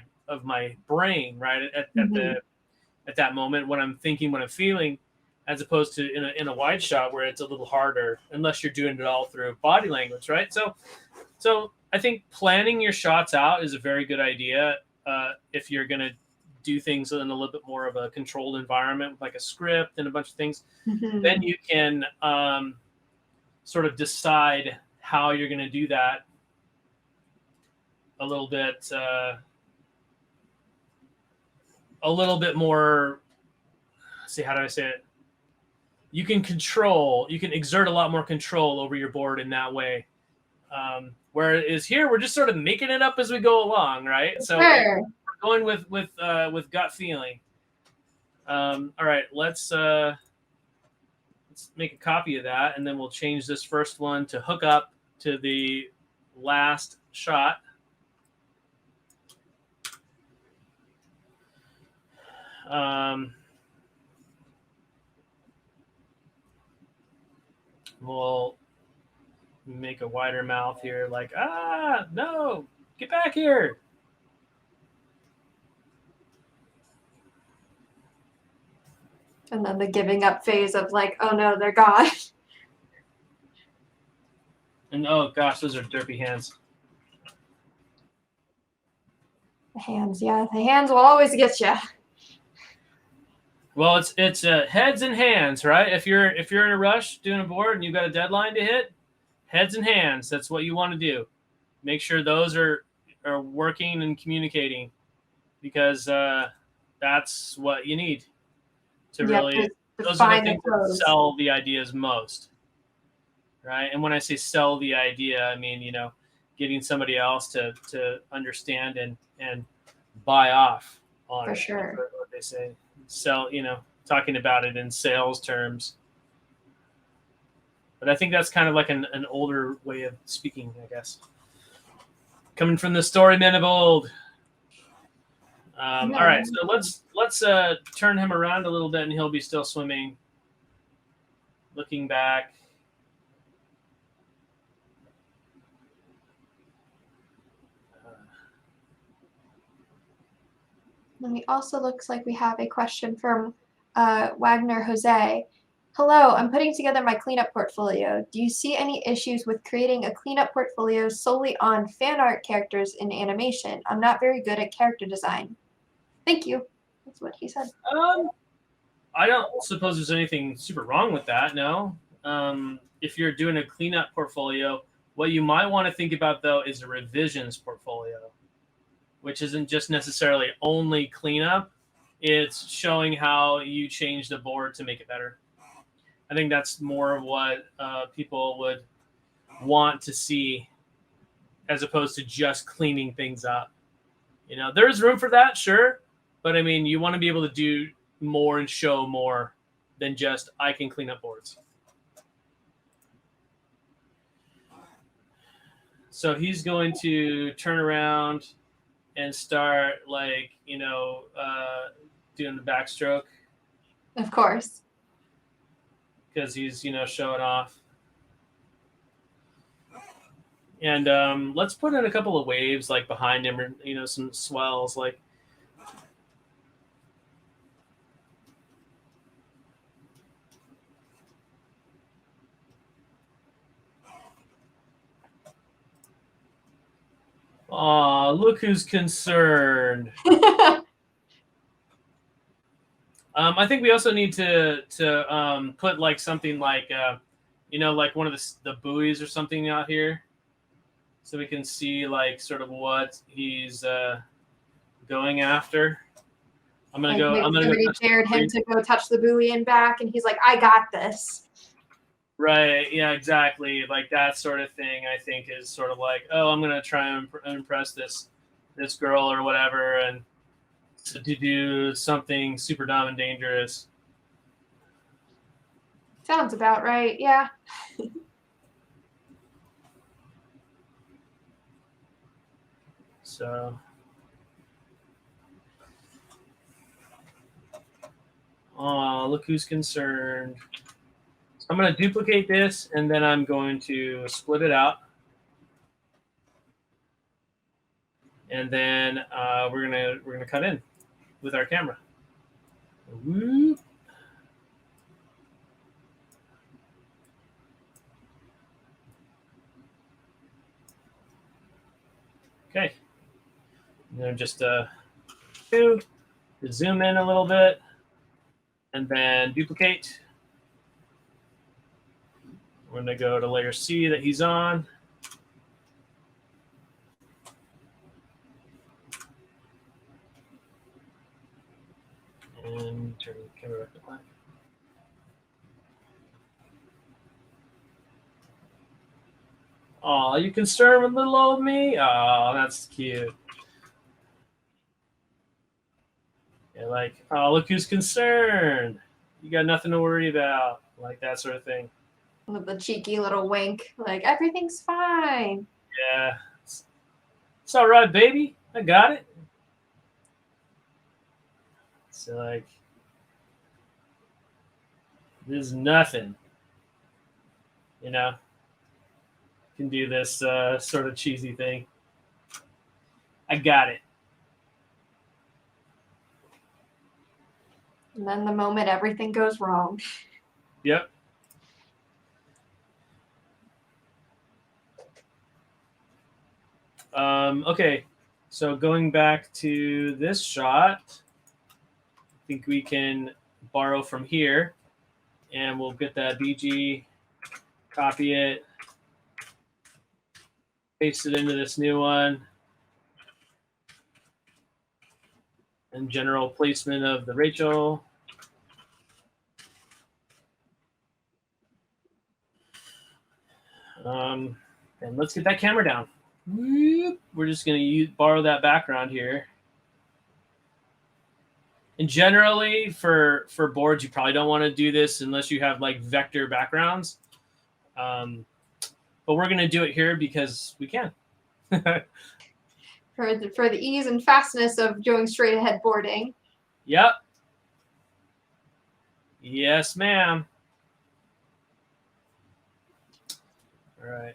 brain, right? At that moment, what I'm thinking, what I'm feeling, as opposed to in a wide shot where it's a little harder, unless you're doing it all through body language, right? So I think planning your shots out is a very good idea if you're going to do things in a little bit more of a controlled environment, like a script and a bunch of things. Mm-hmm. Then you can sort of decide how you're going to do that a little bit more. Let's see, how do I say it? You can exert a lot more control over your board in that way. Whereas here, we're just sort of making it up as we go along, right? So we're going with gut feeling. All right, let's make a copy of that, and then we'll change this first one to hook up to the last shot. We'll make a wider mouth here, like, ah, no, get back here. And then the giving up phase of like, oh no, they're gone. And oh gosh, those are derpy hands. The hands, yeah, the hands will always get you. Well, it's heads and hands, right? If you're in a rush doing a board and you've got a deadline to hit, heads and hands. That's what you want to do. Make sure those are working and communicating, because that's what you need to really. Those are the things that sell the ideas most, right? And when I say sell the idea, I mean, you know, getting somebody else to understand and buy off on For it. sure. What they say, sell, you know, talking about it in sales terms. But I think that's kind of like an older way of speaking, I guess. Coming from the story men of old. All right, so let's turn him around a little bit, and he'll be still swimming, looking back. And it also looks like we have a question from Wagner Jose. Hello, I'm putting together my cleanup portfolio. Do you see any issues with creating a cleanup portfolio solely on fan art characters in animation? I'm not very good at character design. Thank you. That's what he said. I don't suppose there's anything super wrong with that, no. If you're doing a cleanup portfolio, what you might want to think about, though, is a revisions portfolio, which isn't just necessarily only cleanup. It's showing how you change the board to make it better. I think that's more of what people would want to see, as opposed to just cleaning things up. You know, there's room for that, sure. But I mean, you want to be able to do more and show more than just, I can clean up boards. So he's going to turn around and start, like, you know, doing the backstroke. Of course. Because he's, you know, showing off. And let's put in a couple of waves, like, behind him, or, you know, some swells, like. Aw, look who's concerned. I think we also need to put, like, something like, you know, like one of the buoys or something out here, so we can see, like, sort of what he's going after. I'm gonna go. Somebody dared him to go touch the buoy and back, and he's like, "I got this." Right. Yeah. Exactly. Like that sort of thing. I think is sort of like, oh, I'm gonna try and impress this girl or whatever, and to do something super dumb and dangerous. Sounds about right. Yeah. So. Oh, look who's concerned. So I'm going to duplicate this, and then I'm going to split it out. And then we're gonna cut in with our camera. Whoop. Okay. And then just zoom in a little bit, and then duplicate. We're gonna go to layer C that he's on. And turn the camera back to black. Oh, you concerned with little old me? Oh, that's cute. Yeah, like, oh, look who's concerned. You got nothing to worry about. Like that sort of thing. With the cheeky little wink, like, everything's fine. Yeah. It's all right, baby. I got it. So, like, this is nothing. you know, can do this sort of cheesy thing. I got it. And then the moment everything goes wrong. Yep. Okay, so going back to this shot, I think we can borrow from here, and we'll get that BG, copy it, paste it into this new one, and general placement of the Rachel. And let's get that camera down. We're just going to borrow that background here. And generally, for boards, you probably don't want to do this unless you have like vector backgrounds. But we're going to do it here because we can. For the ease and fastness of doing straight ahead boarding. Yep. Yes, ma'am. All right.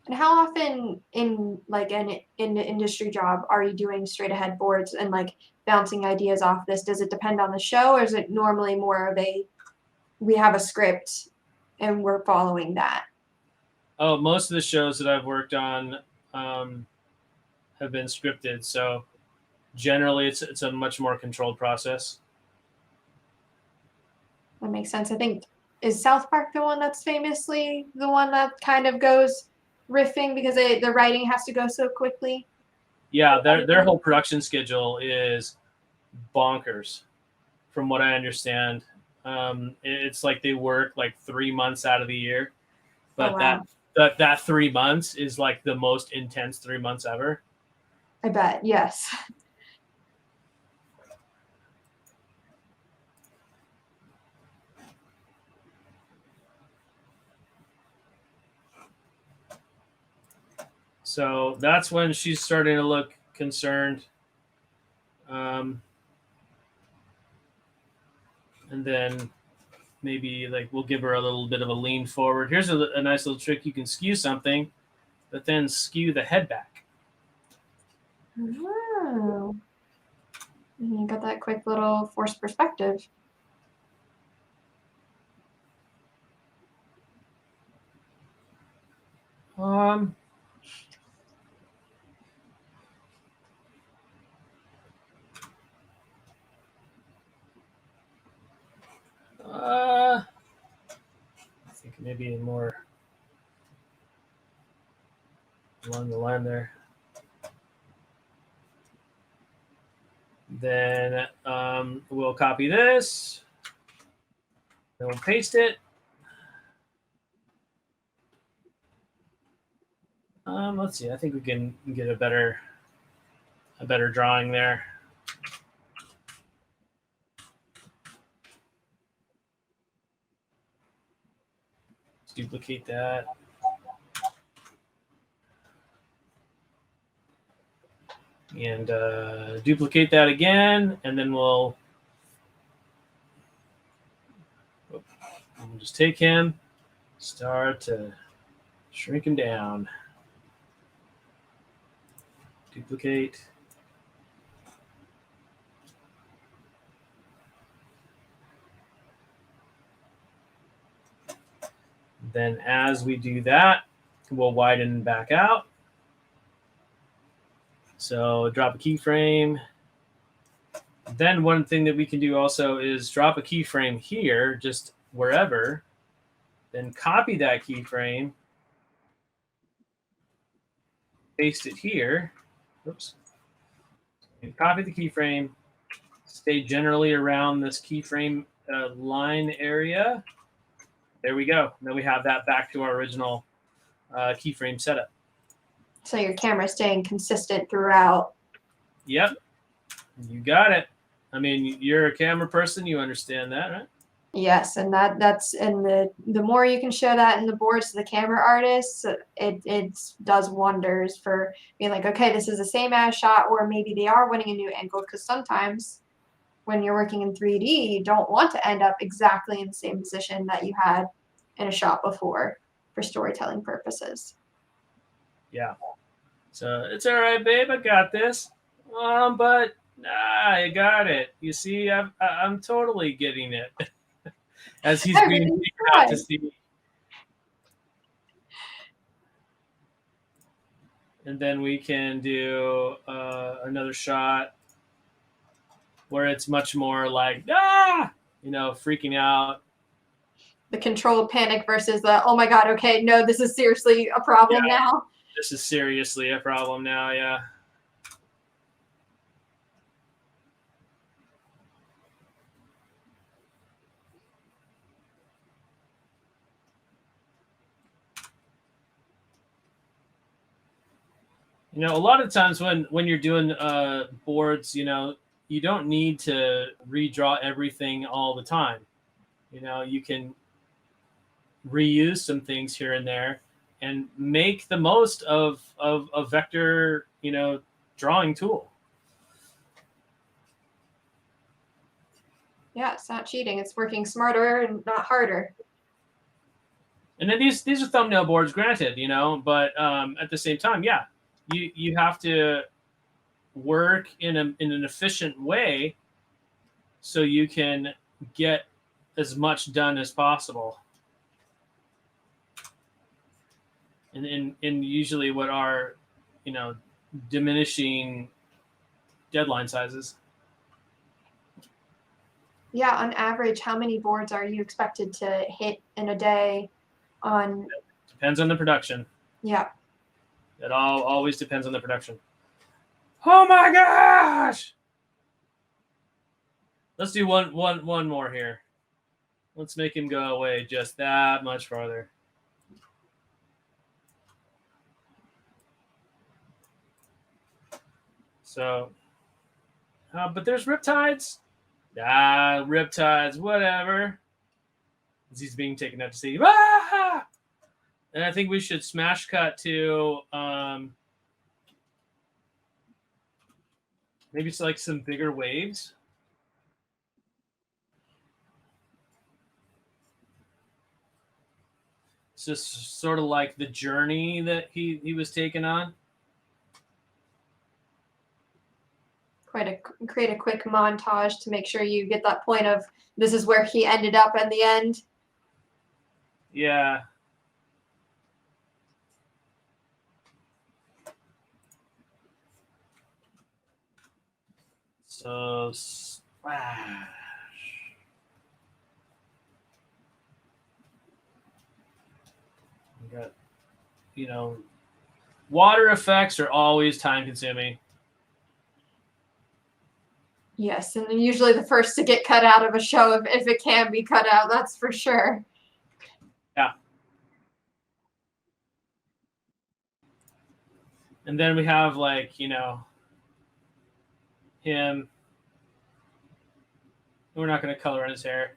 And how often in like in the industry job are you doing straight ahead boards and like bouncing ideas off this? Does it depend on the show, or is it normally more of we have a script and we're following that? Oh, most of the shows that I've worked on have been scripted, so generally it's a much more controlled process. That makes sense. I think, is South Park the one that's famously the one that kind of goes riffing because the writing has to go so quickly? Yeah, their whole production schedule is bonkers, from what I understand. It's like they work like 3 months out of the year, but wow. that 3 months is like the most intense 3 months ever. I bet, yes. So that's when she's starting to look concerned. And then maybe like we'll give her a little bit of a lean forward. Here's a nice little trick. You can skew something, but then skew the head back. Oh. And you got that quick little forced perspective. I think maybe more along the line there. Then we'll copy this. Then we'll paste it. Let's see. I think we can get a better drawing there. Let's duplicate that. And duplicate that again, and then we'll just take him, start to shrink him down. Duplicate. Then as we do that, we'll widen back out. So drop a keyframe. Then one thing that we can do also is drop a keyframe here, just wherever. Then copy that keyframe, paste it here. Oops. And copy the keyframe, stay generally around this keyframe line area. There we go. Then we have that back to our original keyframe setup. So your camera's staying consistent throughout. Yep. You got it. I mean, you're a camera person. You understand that, right? Yes, and that's the more you can show that in the boards to the camera artists, it does wonders for being like, okay, this is the same as shot, or maybe they are winning a new angle, because sometimes when you're working in 3D, you don't want to end up exactly in the same position that you had in a shop before for storytelling purposes. Yeah. So it's all right, babe. I got this. But I got it. You see, I'm totally getting it. As he's being Everything's taken out to fine. sea. And then we can do another shot where it's much more like, freaking out. The controlled panic versus the, oh my God, okay, no, this is seriously a problem now. This is seriously a problem now, yeah. A lot of times when you're doing boards, you don't need to redraw everything all the time. You can reuse some things here and there and make the most of a vector, drawing tool. Yeah, it's not cheating. It's working smarter and not harder. And then these are thumbnail boards, granted, but at the same time, yeah, you have to work in an efficient way so you can get as much done as possible. And usually what are, diminishing deadline sizes. Yeah, on average, how many boards are you expected to hit in a day on? Depends on the production. Yeah. It always depends on the production. Oh my gosh! Let's do one more here. Let's make him go away just that much farther. So, but there's riptides. Riptides, whatever. As he's being taken out to sea. Ah! And I think we should smash cut to maybe it's like some bigger waves. It's just sort of like the journey that he was taken on. Create a quick montage to make sure you get that point of this is where he ended up in the end. Yeah. So splash. We got, water effects are always time consuming. Yes, and usually the first to get cut out of a show if it can be cut out, that's for sure. Yeah. And then we have him. We're not going to color in his hair.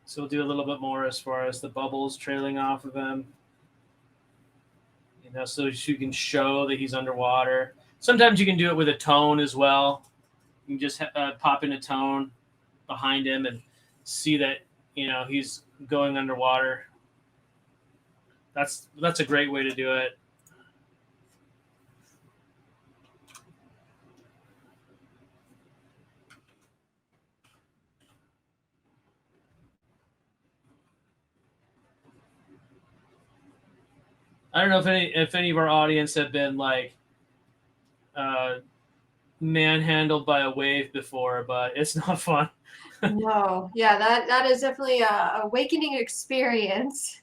So we'll do a little bit more as far as the bubbles trailing off of him. So you can show that he's underwater. Sometimes you can do it with a tone as well. You can just pop in a tone behind him and see that, he's going underwater. That's a great way to do it. I don't know if any of our audience have been manhandled by a wave before, but it's not fun. No, yeah, that is definitely a awakening experience.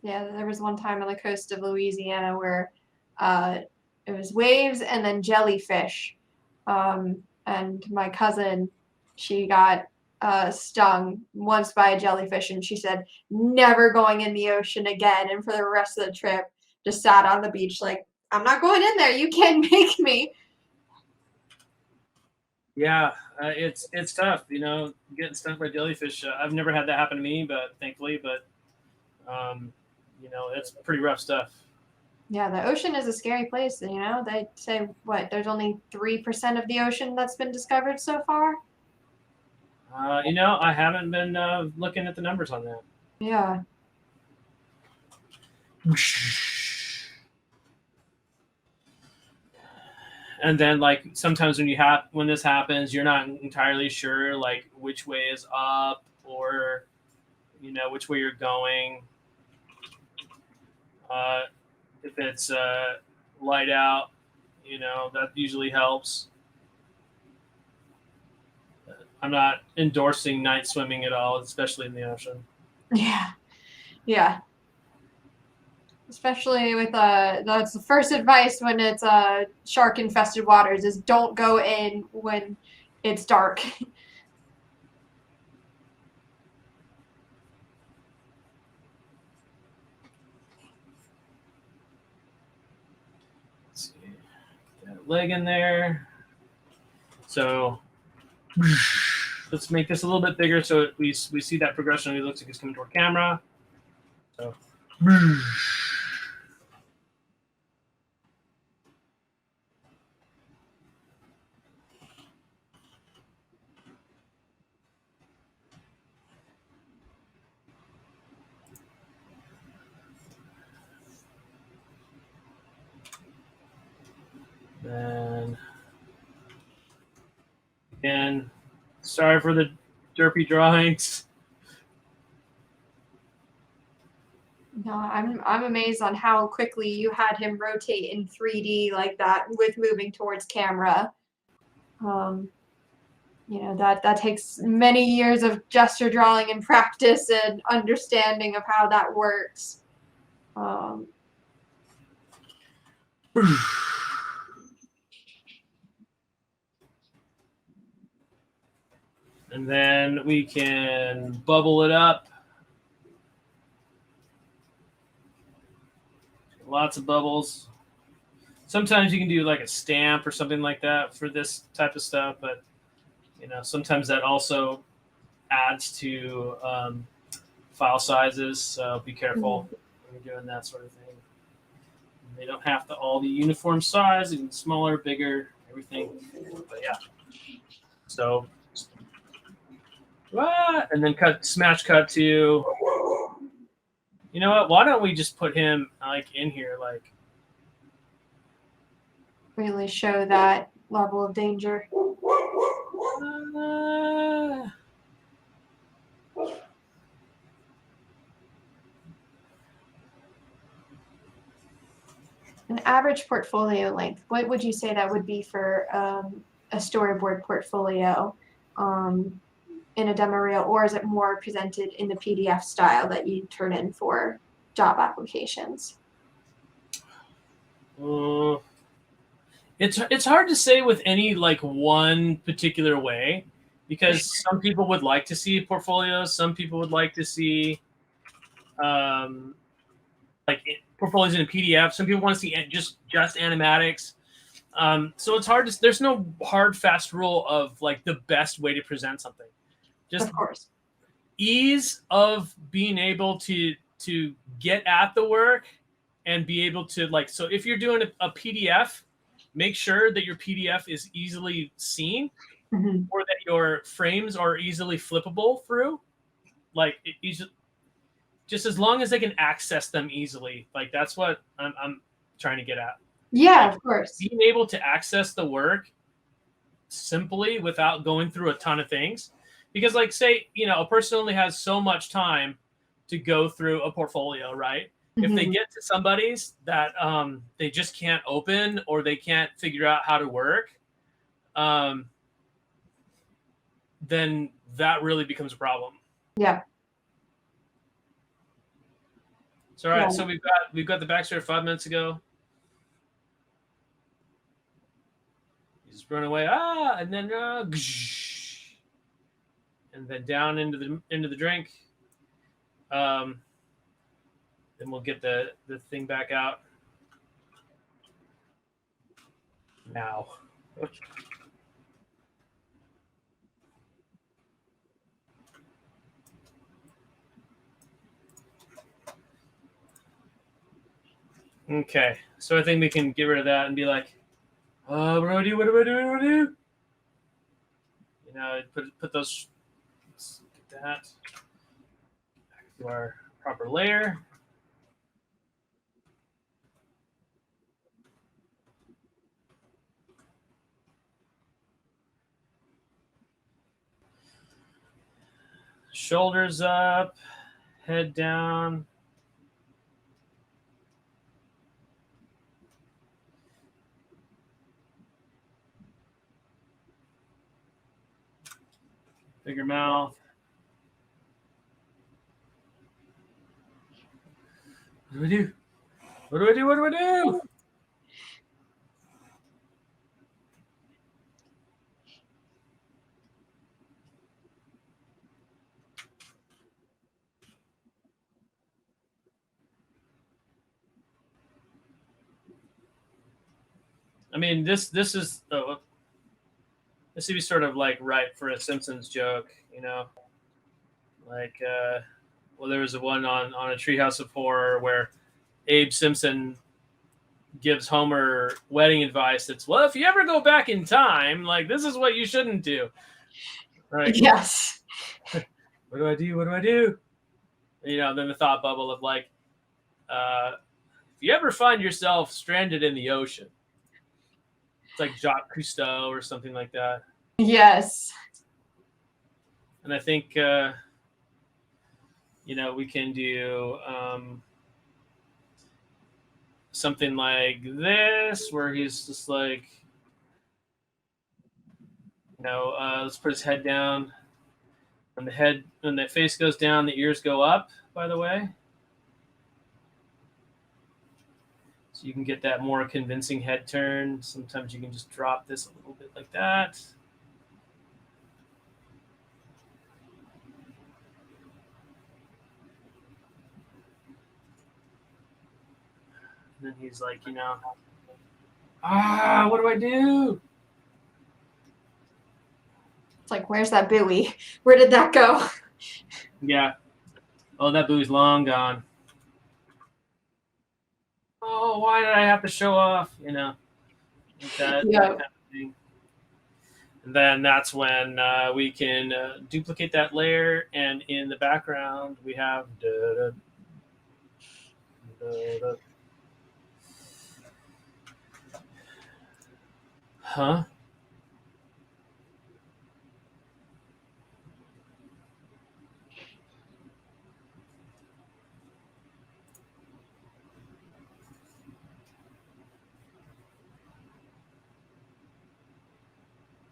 Yeah, there was one time on the coast of Louisiana where it was waves and then jellyfish. And my cousin, she got stung once by a jellyfish, and she said never going in the ocean again. And for the rest of the trip, just sat on the beach like, I'm not going in there. You can't make me. Yeah, it's tough, you know, getting stung by jellyfish. I've never had that happen to me, but thankfully, you know, it's pretty rough stuff. Yeah, the ocean is a scary place. You know, they say what? There's only 3% of the ocean that's been discovered so far. You know, I haven't been looking at the numbers on that. Yeah. And then, like, sometimes when this happens, you're not entirely sure like which way is up, or you know which way you're going. If it's light out, you know, that usually helps. I'm not endorsing night swimming at all, especially in the ocean. Yeah. Yeah. Especially with that's the first advice when it's shark infested waters is don't go in when it's dark. Let's see, that leg in there. So let's make this a little bit bigger so we see that progression. It looks like it's coming toward camera. So. Then again, sorry for the derpy drawings. No, I'm amazed on how quickly you had him rotate in 3D like that with moving towards camera. You know, that takes many years of gesture drawing and practice and understanding of how that works. And then we can bubble it up. Lots of bubbles. Sometimes you can do like a stamp or something like that for this type of stuff, but you know, sometimes that also adds to file sizes. So be careful when you're doing that sort of thing. They don't have to all be uniform size, even smaller, bigger, everything. But yeah. So, and then smash cut to, you know what? Why don't we just put him like in here, like really show that level of danger. An average portfolio length, what would you say that would be for a storyboard portfolio in a demo reel, or is it more presented in the PDF style that you turn in for job applications? It's hard to say with any like one particular way, because some people would like to see portfolios, some people would like to see like portfolios in a PDF. Some people want to see just animatics. So it's hard to. There's no hard fast rule of like the best way to present something. Just of course, ease of being able to get at the work and be able to like. So if you're doing a PDF, make sure that your PDF is easily seen, or that your frames are easily flippable through. Like just as long as they can access them easily. Like that's what I'm trying to get at. Yeah, like, of course. Being able to access the work simply without going through a ton of things. Because like say, you know, a person only has so much time to go through a portfolio, right? If they get to somebody's that they just can't open or they can't figure out how to work, then that really becomes a problem. Yeah. So all right, so we've got the backstory 5 minutes ago. He's running away, and then and then down into the drink. Then we'll get the thing back out. Now. Okay, so I think we can get rid of that and be like, what do I do? What do I do? What do I do? You know, put those. Let's get that back to our proper layer. Shoulders up, head down. Bigger mouth. What do I do? What do I do? What do I do? I mean, this is this would be sort of like ripe for a Simpsons joke, you know, like well, there was a one on a Treehouse of Horror where Abe Simpson gives Homer wedding advice. That's, well, if you ever go back in time, like, this is what you shouldn't do. Right? Yes. What do I do? What do I do? You know, then the thought bubble of like, if you ever find yourself stranded in the ocean, it's like Jacques Cousteau or something like that. Yes. And I think, you know, we can do something like this, where he's just like, you know, let's put his head down. When the face goes down, the ears go up, by the way. So you can get that more convincing head turn. Sometimes you can just drop this a little bit like that. And then he's like, you know, what do I do? It's like, where's that buoy? Where did that go? Yeah. Oh, that buoy's long gone. Oh, why did I have to show off? You know, like that, Yeah. that kind of thing. And then that's when we can duplicate that layer, and in the background we have huh?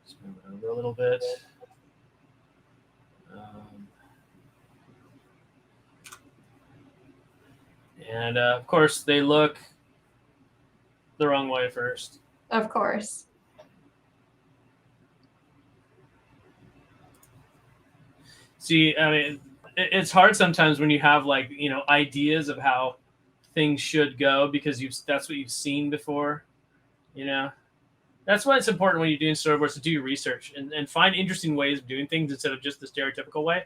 Let's move it over a little bit. And of course, they look the wrong way first. Of course. See, I mean, it's hard sometimes when you have, like, you know, ideas of how things should go, because that's what you've seen before, you know. That's why it's important when you're doing storyboards to do your research and find interesting ways of doing things instead of just the stereotypical way.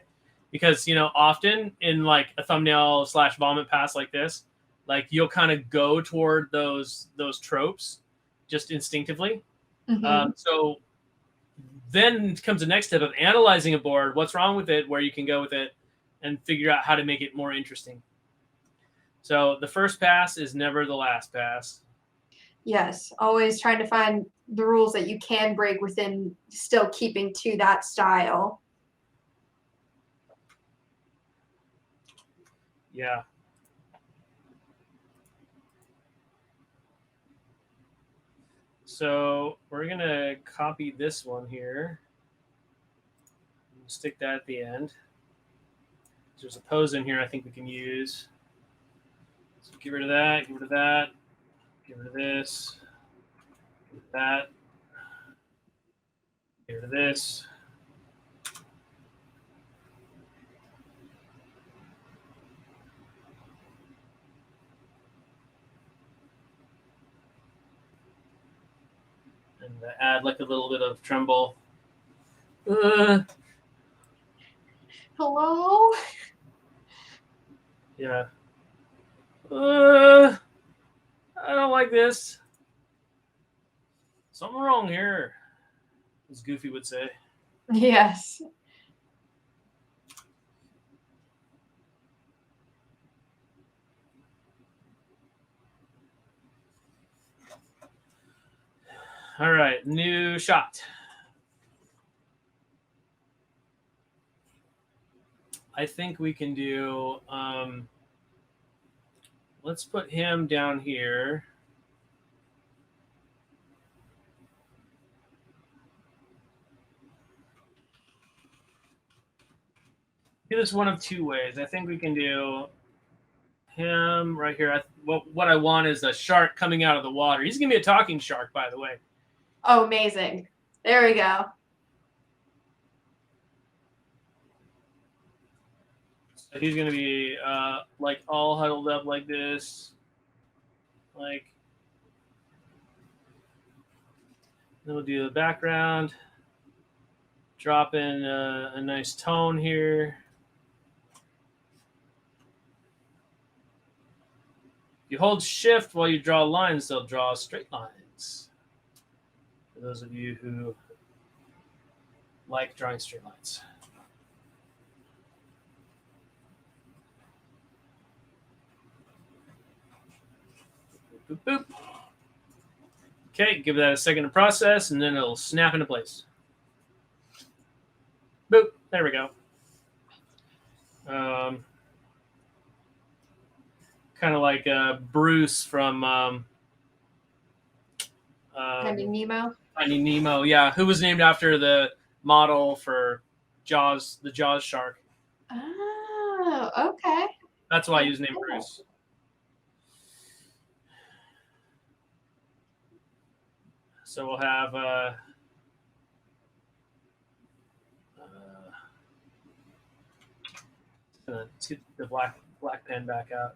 Because, you know, often in like a thumbnail / vomit pass like this, like, you'll kind of go toward those tropes just instinctively. Mm-hmm. So then comes the next step of analyzing a board, what's wrong with it, where you can go with it, and figure out how to make it more interesting. So the first pass is never the last pass. Yes, always trying to find the rules that you can break within still keeping to that style. Yeah. So we're going to copy this one here. Stick that at the end. There's a pose in here I think we can use. So get rid of that, get rid of that, get rid of this, get rid of that, get rid of this. Add like a little bit of tremble. Hello? Yeah. I don't like this. Something wrong here, as Goofy would say. Yes. All right, new shot. I think we can do, let's put him down here. Do this one of two ways. I think we can do him right here. What I want is a shark coming out of the water. He's going to be a talking shark, by the way. Oh, amazing. There we go. So he's going to be like all huddled up like this. Like, then we'll do the background. Drop in a nice tone here. You hold shift while you draw lines, they'll draw straight lines. For those of you who like drawing straight lines. Boop, boop. Okay, give that a second to process, and then it'll snap into place. Boop, there we go. Kind of like Bruce from Finding Nemo. Finding Nemo, yeah, who was named after the model for Jaws, the Jaws shark. Oh, okay. That's why he was named Bruce. So we'll have get the black pen back out.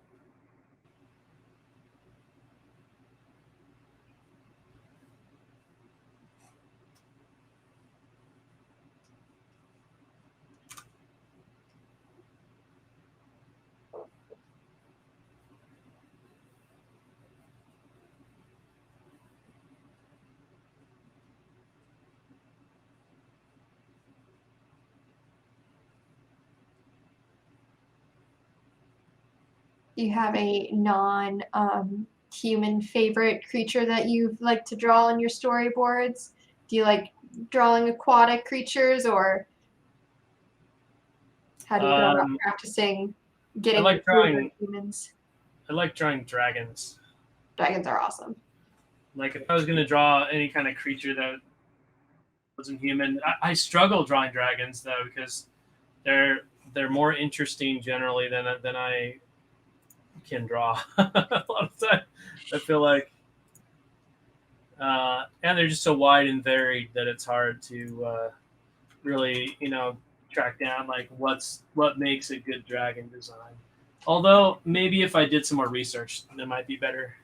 Do you have a non-human favorite creature that you like to draw on your storyboards? Do you like drawing aquatic creatures, or how do you go about practicing getting like over drawing humans? I like drawing dragons. Dragons are awesome. Like if I was going to draw any kind of creature that wasn't human, I struggle drawing dragons though, because they're more interesting generally than I can draw. A lot of time I feel like, and they're just so wide and varied that it's hard to really, track down like what makes a good dragon design. Although maybe if I did some more research, it might be better.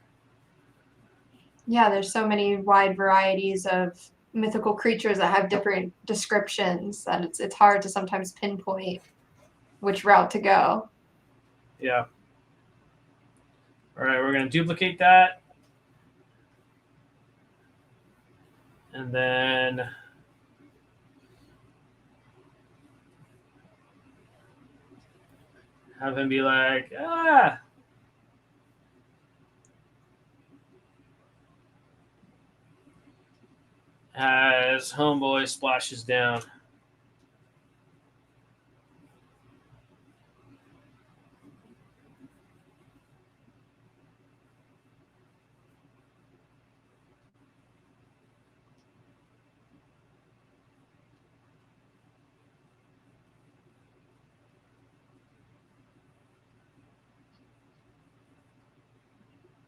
Yeah, there's so many wide varieties of mythical creatures that have different descriptions that it's hard to sometimes pinpoint which route to go. Yeah. All right, we're going to duplicate that. And then have him be like, as homeboy splashes down.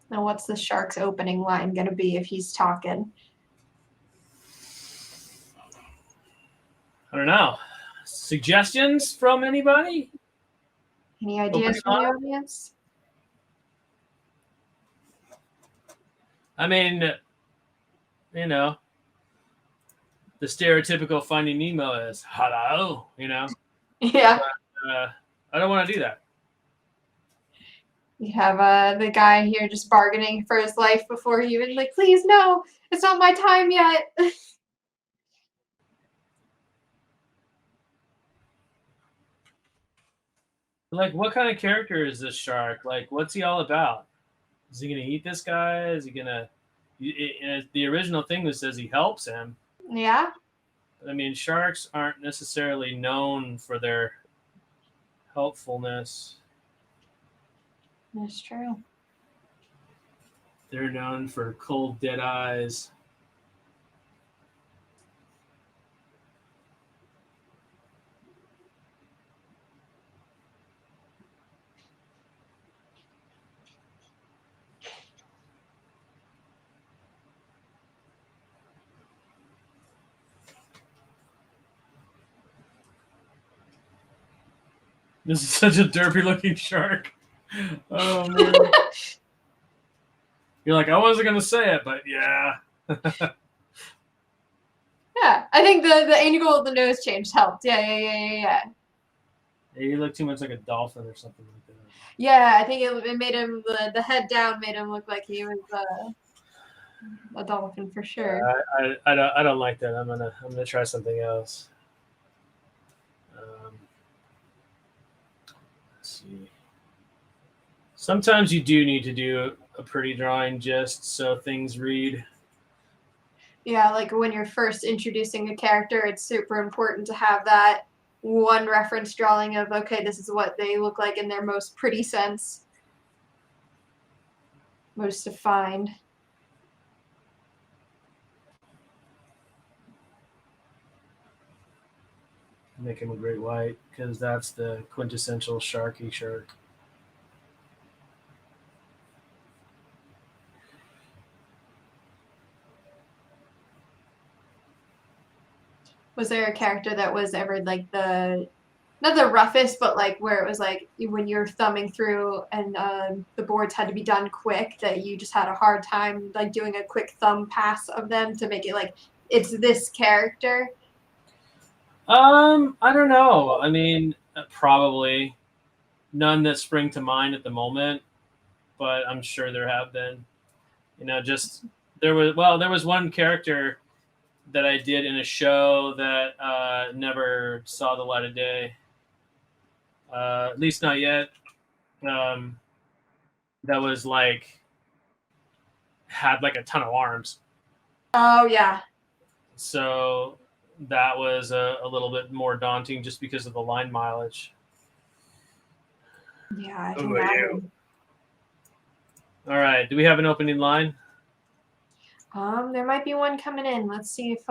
Now, what's the shark's opening line going to be if he's talking? I don't know. Suggestions from anybody? Any ideas from the audience? I mean, the stereotypical Finding Nemo is hello, you know. Yeah. I don't want to do that. You have the guy here just bargaining for his life before he even like, please no, it's not my time yet. Like, what kind of character is this shark? Like, what's he all about? Is he gonna eat this guy? Is he gonna? The original thing that says he helps him. Yeah. I mean, sharks aren't necessarily known for their helpfulness. That's true. They're known for cold, dead eyes. This is such a derpy looking shark. Oh man. You're like, I wasn't gonna say it, but yeah. Yeah, I think the angle of the nose change helped. Yeah. He looked too much like a dolphin or something like that. Yeah, I think it made him the head down made him look like he was a dolphin for sure. I don't like that. I'm gonna try something else. Let's see. Sometimes you do need to do a pretty drawing just so things read. Yeah, like when you're first introducing a character, it's super important to have that one reference drawing of, okay, this is what they look like in their most pretty sense. Most defined. Make him a great white because that's the quintessential sharky shark. Was there a character that was ever like not the roughest, but like where it was like when you're thumbing through and the boards had to be done quick, that you just had a hard time like doing a quick thumb pass of them to make it like it's this character? I don't know. I mean, probably none that spring to mind at the moment, but I'm sure there have been. You know, just there was one character that I did in a show that never saw the light of day. At least not yet. That was like had like a ton of arms. Oh yeah. So that was a little bit more daunting just because of the line mileage. Yeah, I can imagine. All right. Do we have an opening line? There might be one coming in. Let's see if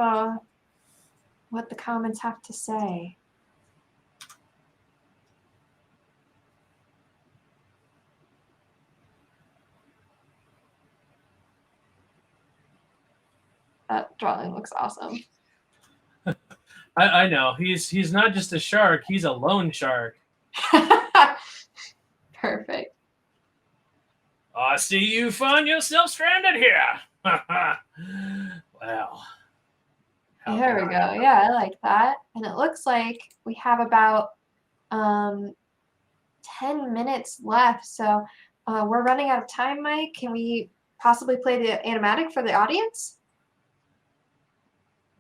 what the comments have to say. That drawing looks awesome. I know. He's not just a shark, he's a lone shark. Perfect. I see you find yourself stranded here. Wow. There we go. Yeah, I like that. And it looks like we have about 10 minutes left. So we're running out of time, Mike. Can we possibly play the animatic for the audience?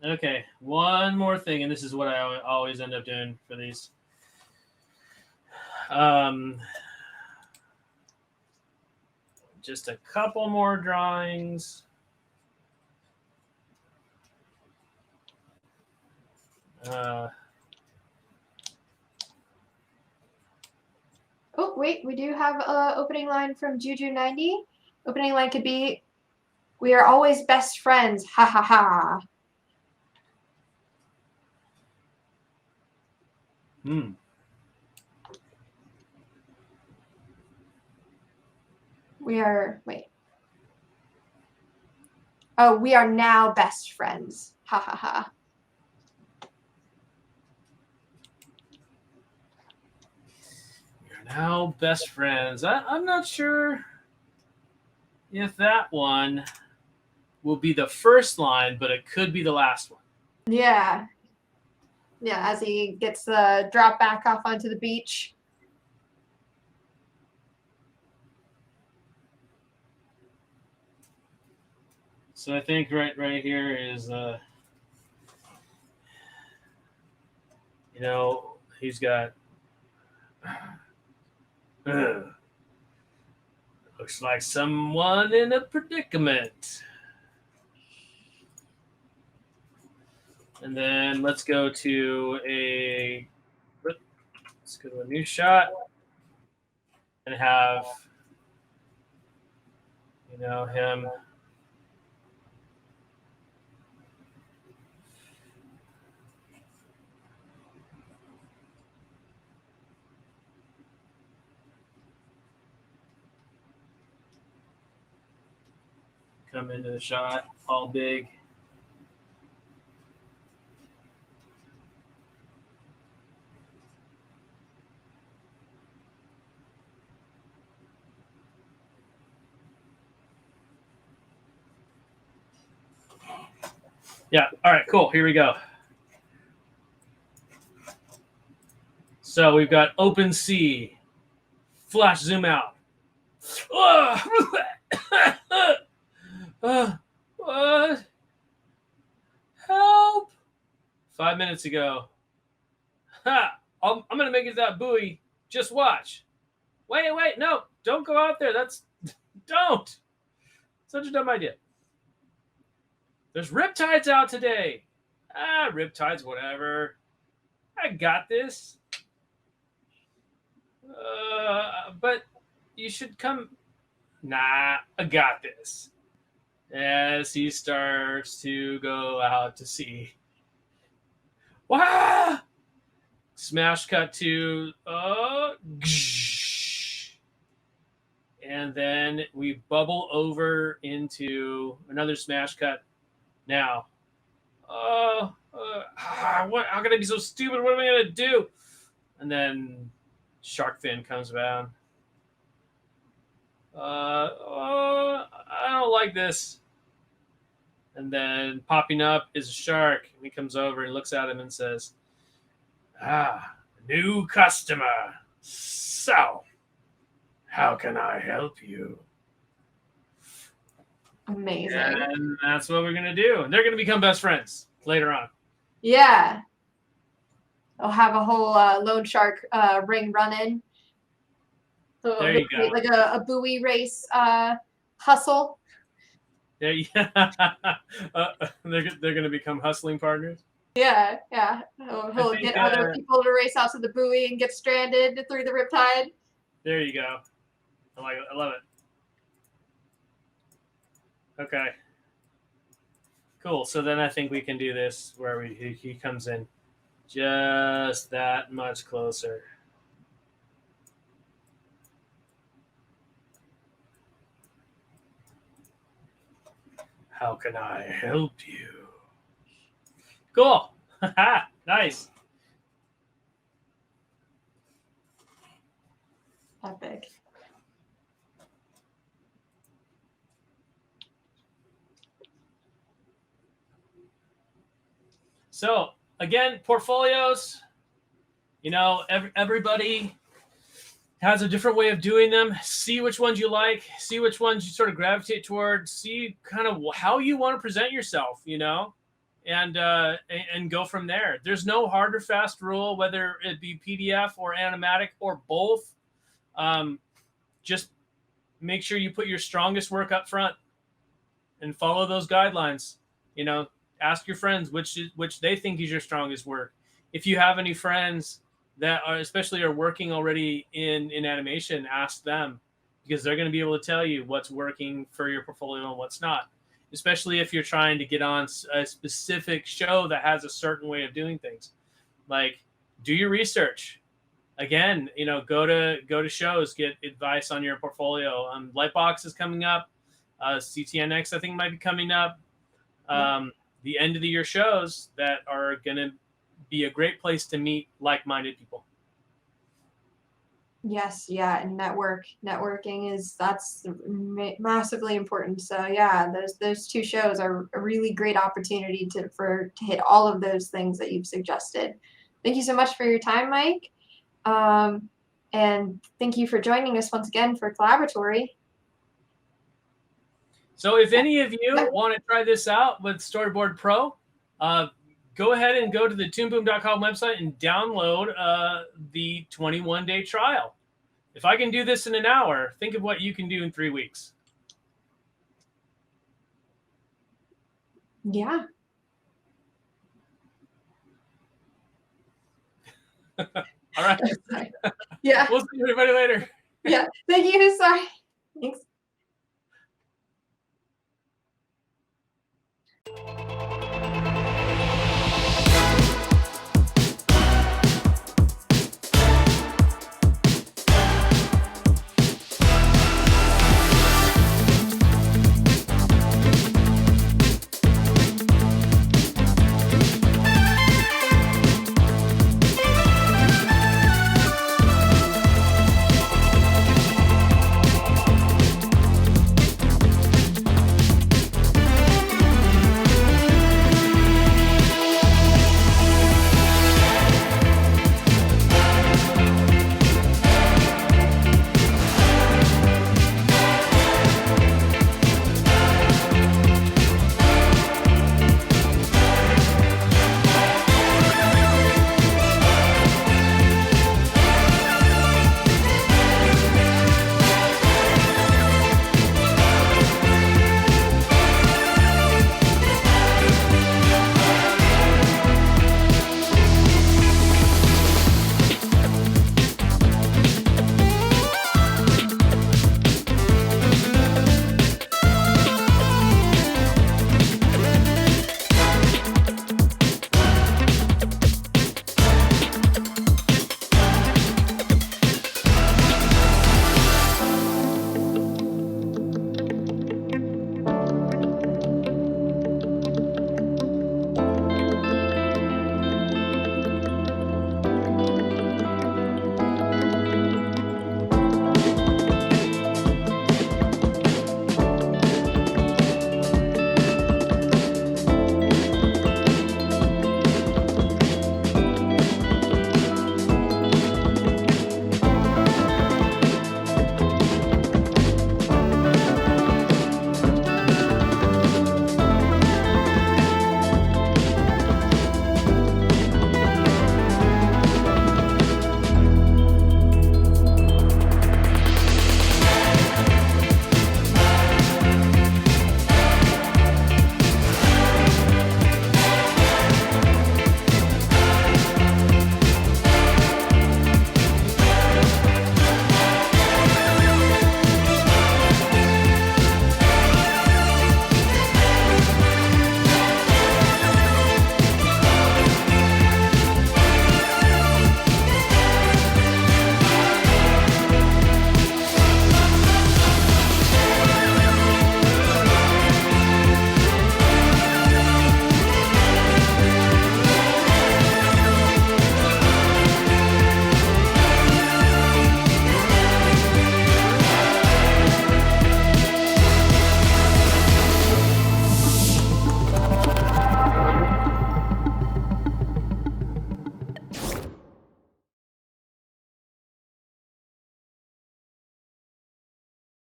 Okay, one more thing, and this is what I always end up doing for these. Just a couple more drawings. Oh, wait, we do have an opening line from Juju90. Opening line could be, "We are always best friends, ha ha ha." We are, wait. Oh, we are now best friends, ha ha ha. We're now best friends. I'm not sure if that one will be the first line, but it could be the last one. Yeah. Yeah, as he gets drop back off onto the beach. So I think right here is, he's got, looks like someone in a predicament. And then let's go to a new shot and have, him. Come into the shot, all big. Yeah, all right, cool. Here we go. So we've got open sea, flash zoom out. What? Help! 5 minutes ago. Ha! I'm going to make it that buoy. Just watch. Wait, no. Don't go out there. Don't. Such a dumb idea. There's riptides out today. Riptides, whatever. I got this. But you should come. Nah, I got this. As he starts to go out to sea. Wow! Smash cut to and then we bubble over into another smash cut. Now, what? How can I be so stupid? What am I gonna do? And then shark fin comes around. I don't like this. And then popping up is a shark. And he comes over and looks at him and says, new customer. So, how can I help you? Amazing. And that's what we're going to do. And they're going to become best friends later on. Yeah. They'll have a whole loan shark ring running. So there you go. Like a buoy race hustle. There you they're going to become hustling partners. Yeah. He'll get other people to race out to the buoy and get stranded through the riptide. There you go. I like it. I love it. Okay. Cool. So then I think we can do this where he comes in just that much closer. How can I help you? Cool. Nice. Epic. So again, portfolios, everybody has a different way of doing them. See which ones you like, see which ones you sort of gravitate toward, see kind of how you want to present yourself, and go from there. There's no hard or fast rule, whether it be PDF or animatic or both. Just make sure you put your strongest work up front and follow those guidelines. Ask your friends which they think is your strongest work. If you have any friends that are working already in animation, ask them, because they're going to be able to tell you what's working for your portfolio and what's not. Especially if you're trying to get on a specific show that has a certain way of doing things. Like, do your research. Again, go to shows, get advice on your portfolio. Lightbox is coming up. CTNX, I think, might be coming up. The end of the year shows that are going to be a great place to meet like-minded people. Yes, yeah, and networking that's massively important. So yeah, those two shows are a really great opportunity to hit all of those things that you've suggested. Thank you so much for your time, Mike. And thank you for joining us once again for Collaboratory. So if any of you want to try this out with Storyboard Pro, go ahead and go to the toonboom.com website and download the 21-day trial. If I can do this in an hour, think of what you can do in 3 weeks. Yeah. All right. Yeah. We'll see everybody later. Yeah. Thank you. Sorry.